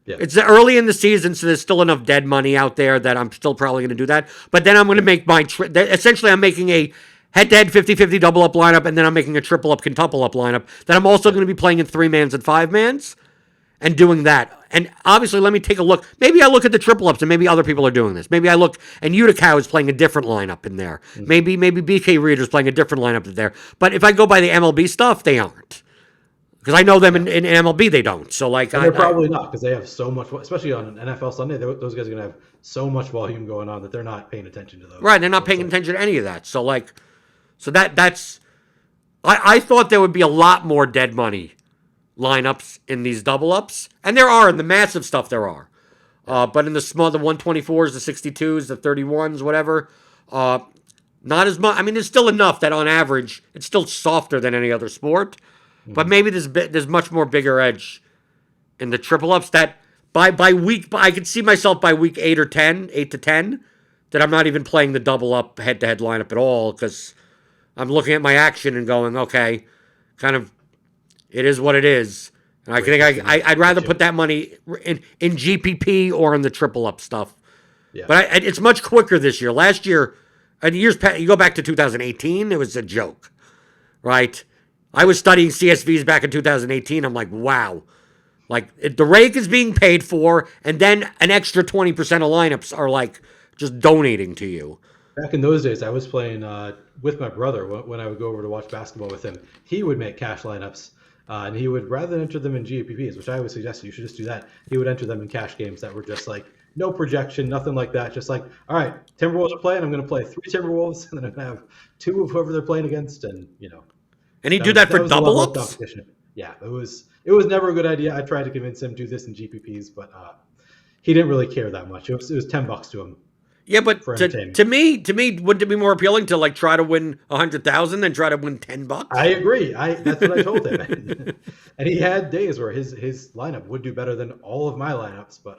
Yeah. It's early in the season, so there's still enough dead money out there that I'm still probably going to do that. But then I'm going to make essentially I'm making a head-to-head 50-50 double-up lineup, and then I'm making a triple-up, quintuple-up lineup that I'm also going to be playing in 3-mans and 5-mans and doing that. And obviously, let me take a look. Maybe I look at the triple-ups, and maybe other people are doing this. Maybe I look, and Utica is playing a different lineup in there. Maybe BK Reader's playing a different lineup in there. But if I go by the MLB stuff, they aren't. Because I know them in MLB, they don't. So, like, they're probably not, because they have so much, especially on an NFL Sunday, those guys are going to have so much volume going on that they're not paying attention to those. Right, they're not paying attention to any of that. So, like, that's I thought there would be a lot more dead money lineups in these double ups, and there are in the massive stuff. There are, but in the small, the 124s, the 62s, the 31s, whatever, not as much. I mean, there's still enough that on average it's still softer than any other sport, but maybe there's much more bigger edge in the triple ups that by week I could see myself by week 8 to 10 that I'm not even playing the double up head to head lineup at all because I'm looking at my action and going, okay, kind of, it is what it is. And I think I'd rather put that money in GPP or in the triple up stuff. Yeah. But it's much quicker this year. Last year, years past, you go back to 2018, it was a joke, right? I was studying CSVs back in 2018. I'm like, wow. Like, the rake is being paid for, and then an extra 20% of lineups are like just donating to you. Back in those days, I was playing with my brother when I would go over to watch basketball with him. He would make cash lineups, and he would, rather than enter them in GPPs, which I would suggest you should just do that, he would enter them in cash games that were just like no projection, nothing like that. Just like, all right, Timberwolves are playing. I'm going to play 3 Timberwolves, and then I'm going to have 2 of whoever they're playing against, and And he'd do that for double ups? Yeah, it was never a good idea. I tried to convince him to do this in GPPs, but he didn't really care that much. It was $10 to him. Yeah, but to me, wouldn't it be more appealing to like try to win 100,000 than try to win $10? I agree. That's what I told him. And he had days where his lineup would do better than all of my lineups, but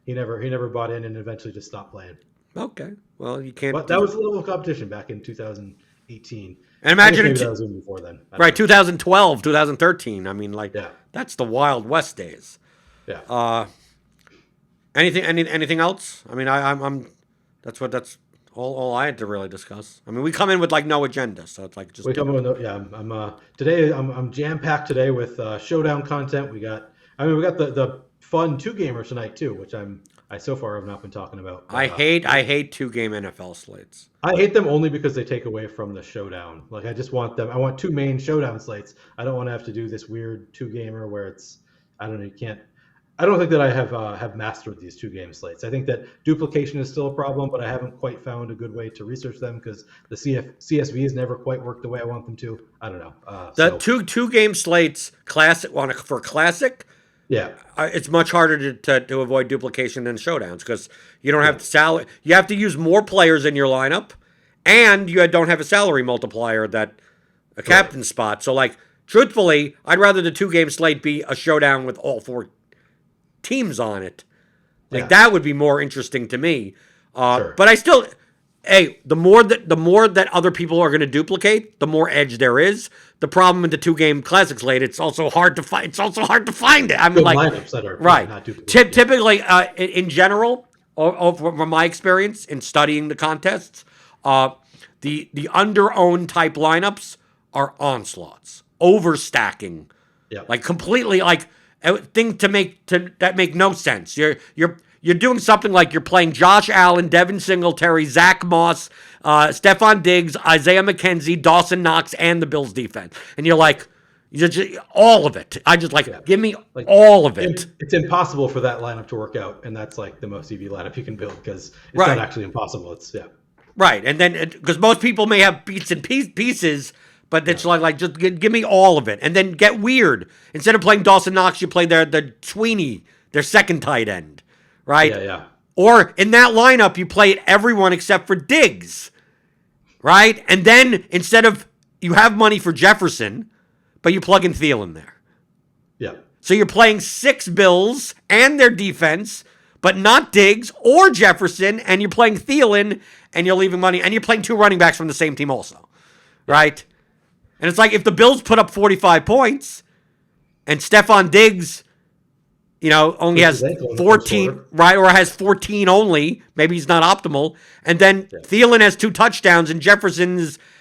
he never bought in and eventually just stopped playing. Okay, well you can't. But that was the level of competition back in 2018. And imagine maybe that was even before then. Right, 2012, 2013. I mean, like that's the Wild West days. Yeah. Anything else? I mean, I'm. That's all I had to really discuss. I mean, we come in with like no agenda, so it's like just. We come in with I'm jam packed today with Showdown content. We got the fun 2-gamers tonight too, which I so far have not been talking about. But, I hate 2-game NFL slates. I hate them only because they take away from the Showdown. Like I just want them. I want 2 main Showdown slates. I don't want to have to do this weird 2-gamer where it's I don't know. You can't. I don't think that I have mastered these 2-game slates. I think that duplication is still a problem, but I haven't quite found a good way to research them because the CSVs never quite work the way I want them to. I don't know. The 2-game slates for classic. Yeah, it's much harder to avoid duplication than showdowns because you don't have salary. You have to use more players in your lineup, and you don't have a salary multiplier that a captain spot. So, like, truthfully, I'd rather the 2-game slate be a showdown with all 4 teams on it. Like that would be more interesting to me. But I still, the more that other people are going to duplicate, the more edge there is. The problem with the 2-game classic slate, it's also hard to find. it. I mean, like lineups that are not typically, in general, from my experience in studying the contests, the under-owned type lineups are onslaughts, overstacking, like completely like. Things that make no sense. You're doing something like you're playing Josh Allen, Devin Singletary, Zach Moss, Stephon Diggs, Isaiah McKenzie, Dawson Knox, and the Bills defense, and you're like, All of it. I just give me Like, all of it. It's impossible for that lineup to work out, and that's like the most EV lineup you can build because it's Right. not actually impossible. It's Right, and then because most people may have beats and pieces, but it's like just give me all of it, and then get weird. Instead of playing Dawson Knox, you play the Sweeney, their second tight end, right? Yeah. Or in that lineup, you play everyone except for Diggs, right? And then instead of you have money for Jefferson, but you plug in Thielen there. Yeah. So you're playing 6 Bills and their defense, but not Diggs or Jefferson, and you're playing Thielen, and you're leaving money, and you're playing 2 running backs from the same team also, right? And it's like if the Bills put up 45 points, and Stephon Diggs, only has 14, right, or has 14 only, maybe he's not optimal, and then Thielen has 2 touchdowns, and Jefferson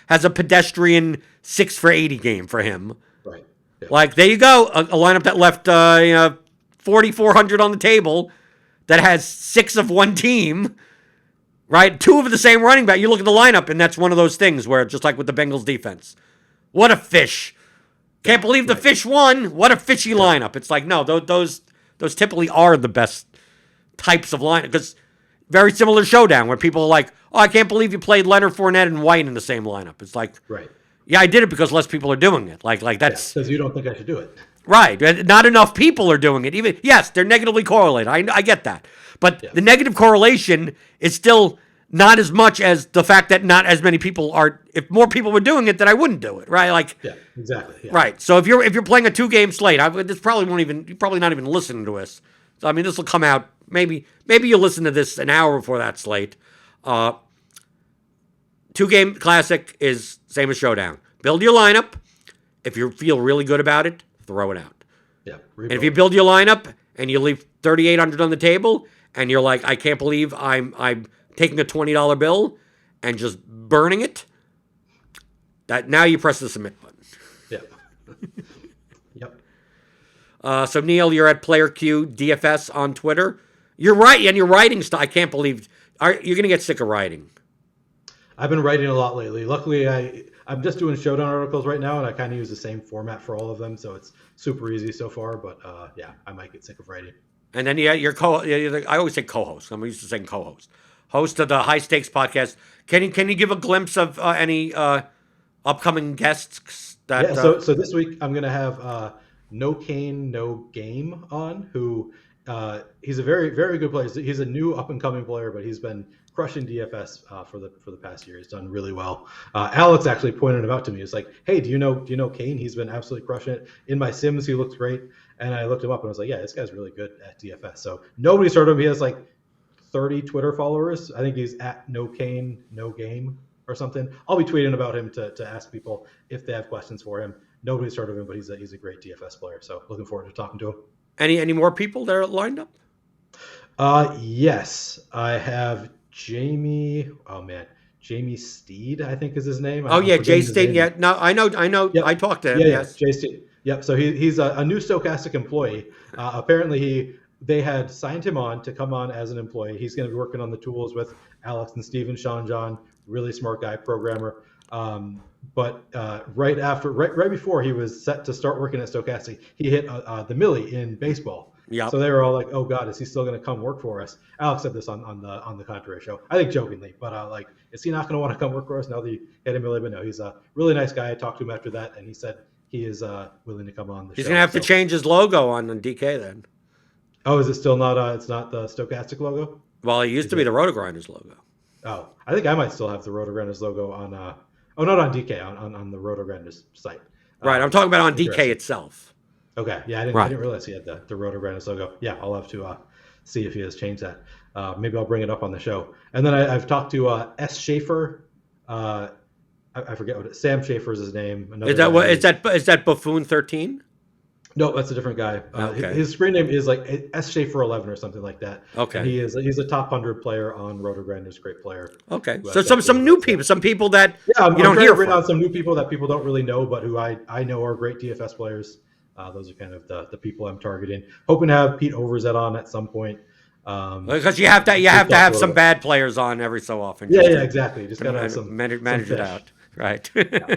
has a pedestrian 6 for 80 game for him. Right. Yeah. Like, there you go, a lineup that left 4,400 on the table that has 6 of one team, right? 2 of the same running back. You look at the lineup, and that's one of those things where, just like with the Bengals defense, what a fish. Can't believe the fish won. What a fishy lineup. It's like, no, those typically are the best types of lineup. Because very similar to Showdown, where people are like, oh, I can't believe you played Leonard Fournette and White in the same lineup. It's like, right. Yeah, I did it because less people are doing it. Like that's because you don't think I should do it. Right. Not enough people are doing it. Even yes, they're negatively correlated. I get that. But the negative correlation is still not as much as the fact that not as many people are. If more people were doing it, then I wouldn't do it. Right. Like exactly. Yeah. Right. So if you're playing a 2-game slate, this probably won't even. You're probably not even listening to us. So I mean, this will come out maybe you'll listen to this an hour before that slate. 2-game classic is same as Showdown. Build your lineup. If you feel really good about it, throw it out. Yeah. And if you build your lineup and you leave 3,800 on the table, and you're like, I can't believe I'm taking a $20 bill and just burning it. That now you press the submit button. Yeah. Yep. So Neil, you're at PlayerQ DFS on Twitter. You're right, and your writing style. I can't believe you're going to get sick of writing. I've been writing a lot lately. Luckily, I'm just doing Showdown articles right now, and I kind of use the same format for all of them, so it's super easy so far. But I might get sick of writing. And then your I always say co-host. I'm used to saying co-host. Host of the High Stakes podcast. Can you give a glimpse of any upcoming guests? So this week I'm gonna have No Kane No Game on. Who he's a very very good player. He's a new up and coming player, but he's been crushing DFS for the past year. He's done really well. Alex actually pointed him out to me. He's like, hey, do you know Kane? He's been absolutely crushing it. In my Sims, he looks great. And I looked him up and I was like, yeah, this guy's really good at DFS. So nobody's heard of him. He has like 30 Twitter followers. I think he's at No Kane No Game or something. I'll be tweeting about him to ask people if they have questions for him. Nobody's heard of him, but he's a great DFS player. So looking forward to talking to him. Any more people that are lined up? Yes, I have Jamie Steed, I think is his name. Jay Steed. Yeah, no, I know. Yep. I talked to him. Yes, Jay Steed. Yep. So he's a new Stochastic employee. Apparently they had signed him on to come on as an employee. He's going to be working on the tools with Alex and Steven, Sean John, really smart guy, programmer. But right before he was set to start working at Stochastic, he hit the Millie in baseball. Yep. So they were all like, "Oh God, is he still going to come work for us?" Alex said this on the Contrary show, I think jokingly, but is he not going to want to come work for us now that he hit a Millie? But no, he's a really nice guy. I talked to him after that, and he said he is willing to come on the show. He's going to have to change his logo on DK then. Oh, is it still not? It's not the Stochastic logo. Well, it used to be the Rotogrinders logo. Oh, I think I might still have the Rotogrinders logo on. Not on DK, on the Rotogrinders site. Right, I'm talking about on DK itself. Okay, yeah, I didn't realize he had the Rotogrinders logo. Yeah, I'll have to see if he has changed that. Maybe I'll bring it up on the show. And then I've talked to S. Schaefer. I forget Sam Schaefer is his name. Is that Buffoon 13? No, that's a different guy. Okay. His screen name is like S Schaefer 11 or something like that. Okay. And he's a top 100 player on Rotogrinders, great player. Okay. So some new people, some people that I'm don't hear bring from. on some new people that people don't really know, but who I know are great DFS players. Those are kind of the people I'm targeting. Hoping to have Pete Overzet on at some point. Because you have to have some bad players on every so often. Yeah, exactly. Just gotta have some manage it out, right? Yeah.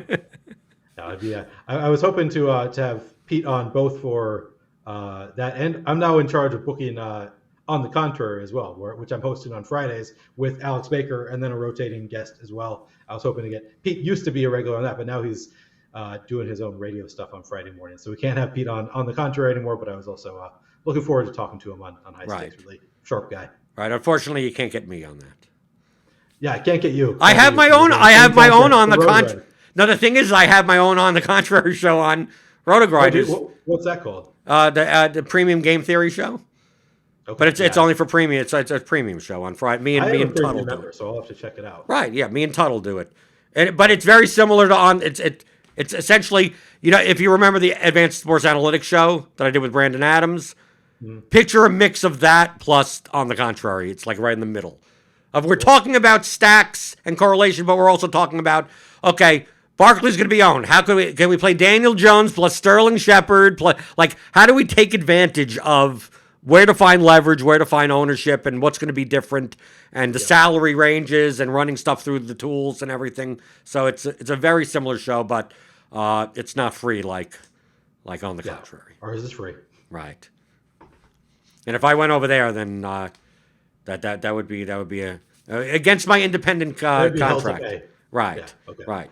Yeah, it'd be, I was hoping to have Pete on both for that, and I'm now in charge of booking on the contrary as well, which I'm hosting on Fridays with Alex Baker and then a rotating guest as well. I was hoping to get Pete used to be a regular on that, but now he's doing his own radio stuff on Friday morning, so we can't have Pete on the contrary anymore. But I was also looking forward to talking to him on high stakes. Really sharp guy. Right. Unfortunately, you can't get me on that. Yeah, I can't get you. I have my own. I have my own on the contrary. No, the thing is, I have my own on the contrary show on Roto-Grinders. What's that called? The premium game theory show. Okay, but it's only for premium. It's a premium show on Friday. Me and Tuttle do it. So I'll have to check it out. Right? Yeah, me and Tuttle do it. But it's very similar to It's essentially, if you remember the Advanced Sports Analytics show that I did with Brandon Adams, picture a mix of that plus on the contrary. It's like right in the middle. We're talking about stacks and correlation, but we're also talking about, okay, Barkley's going to be owned. How can we play Daniel Jones plus Sterling Shepard? How do we take advantage of where to find leverage, where to find ownership, and what's going to be different, and the salary ranges and running stuff through the tools and everything. So it's a very similar show, but it's not free like on the contrary. Ours is free. Right. And if I went over there, then that would be a against my independent contract. Right. Yeah, okay. Right.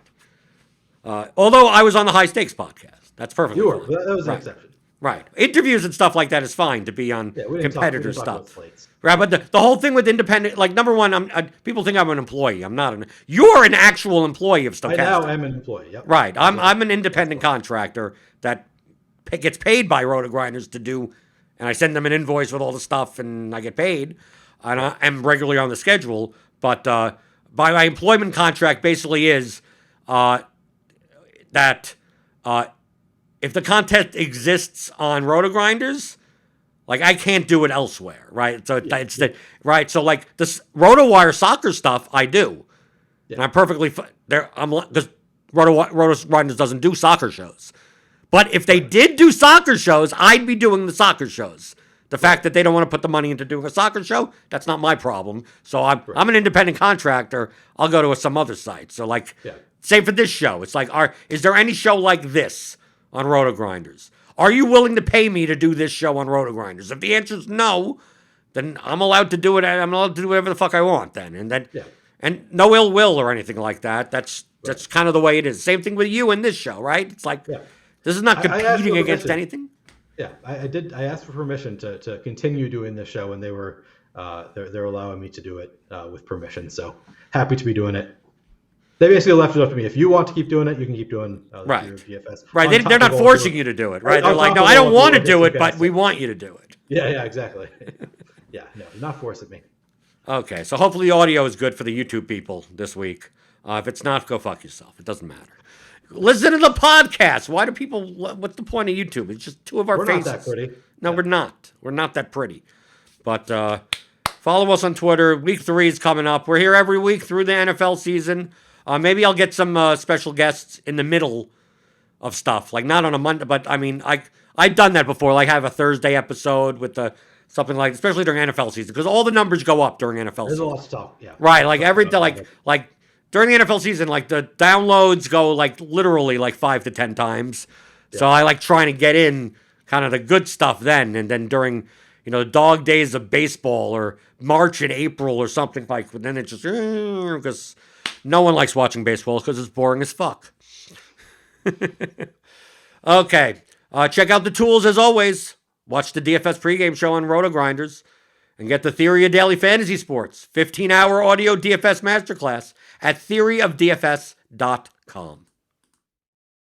Although I was on the High Stakes podcast. That's perfectly fine. That was an right. exception. Right. Interviews and stuff like that is fine to be on competitor stuff. Right. But the whole thing with independent, number one, people think I'm an employee. I'm not. You're an actual employee of Stochastic. I now am an employee. Yep. Right. I'm an independent contractor that gets paid by Roto-Grinders to do, and I send them an invoice with all the stuff, and I get paid, and I am regularly on the schedule. But by my employment contract, basically is that if the contest exists on Roto-Grinders, I can't do it elsewhere, right? So it's right. So this RotoWire soccer stuff, I do, and I'm perfectly there. Because Roto-Grinders doesn't do soccer shows, but if they did do soccer shows, I'd be doing the soccer shows. The fact that they don't want to put the money into doing a soccer show, that's not my problem. So I'm an independent contractor. I'll go to some other site. So same for this show. It's is there any show like this on Roto-Grinders? Are you willing to pay me to do this show on Roto-Grinders? If the answer is no, then I'm allowed to do it. I'm allowed to do whatever the fuck I want then. And no ill will or anything like that. That's kind of the way it is. Same thing with you and this show, right? It's this is not competing against anything. Yeah, I did. I asked for permission to continue doing this show, and they were they're allowing me to do it with permission. So happy to be doing it. They basically left it up to me. If you want to keep doing it, you can keep doing DFS. Right. They're not forcing you to do it, right? They're like, no, I don't want to do it, but we want you to do it. Yeah, exactly. Yeah, no, not forcing me. Okay, so hopefully the audio is good for the YouTube people this week. If it's not, go fuck yourself. It doesn't matter. Listen to the podcast. Why do people? What's the point of YouTube? It's just two of our faces. We're not that pretty. No, we're not. We're not that pretty. But follow us on Twitter. Week 3 is coming up. We're here every week through the NFL season. Maybe I'll get some special guests in the middle of stuff, not on a Monday. But I mean, I've done that before. Have a Thursday episode with something especially during NFL season, because all the numbers go up during NFL season. There's a lot of stuff. Yeah. Right. During the NFL season, the downloads go literally 5 to 10 times. Yeah. So I trying to get in kind of the good stuff then, and then during the dog days of baseball or March and April or something then it's just because no one likes watching baseball because it's boring as fuck. Okay, check out the tools as always. Watch the DFS pregame show on Roto-Grinders and get the Theory of Daily Fantasy Sports 15-hour audio DFS masterclass at theoryofdfs.com.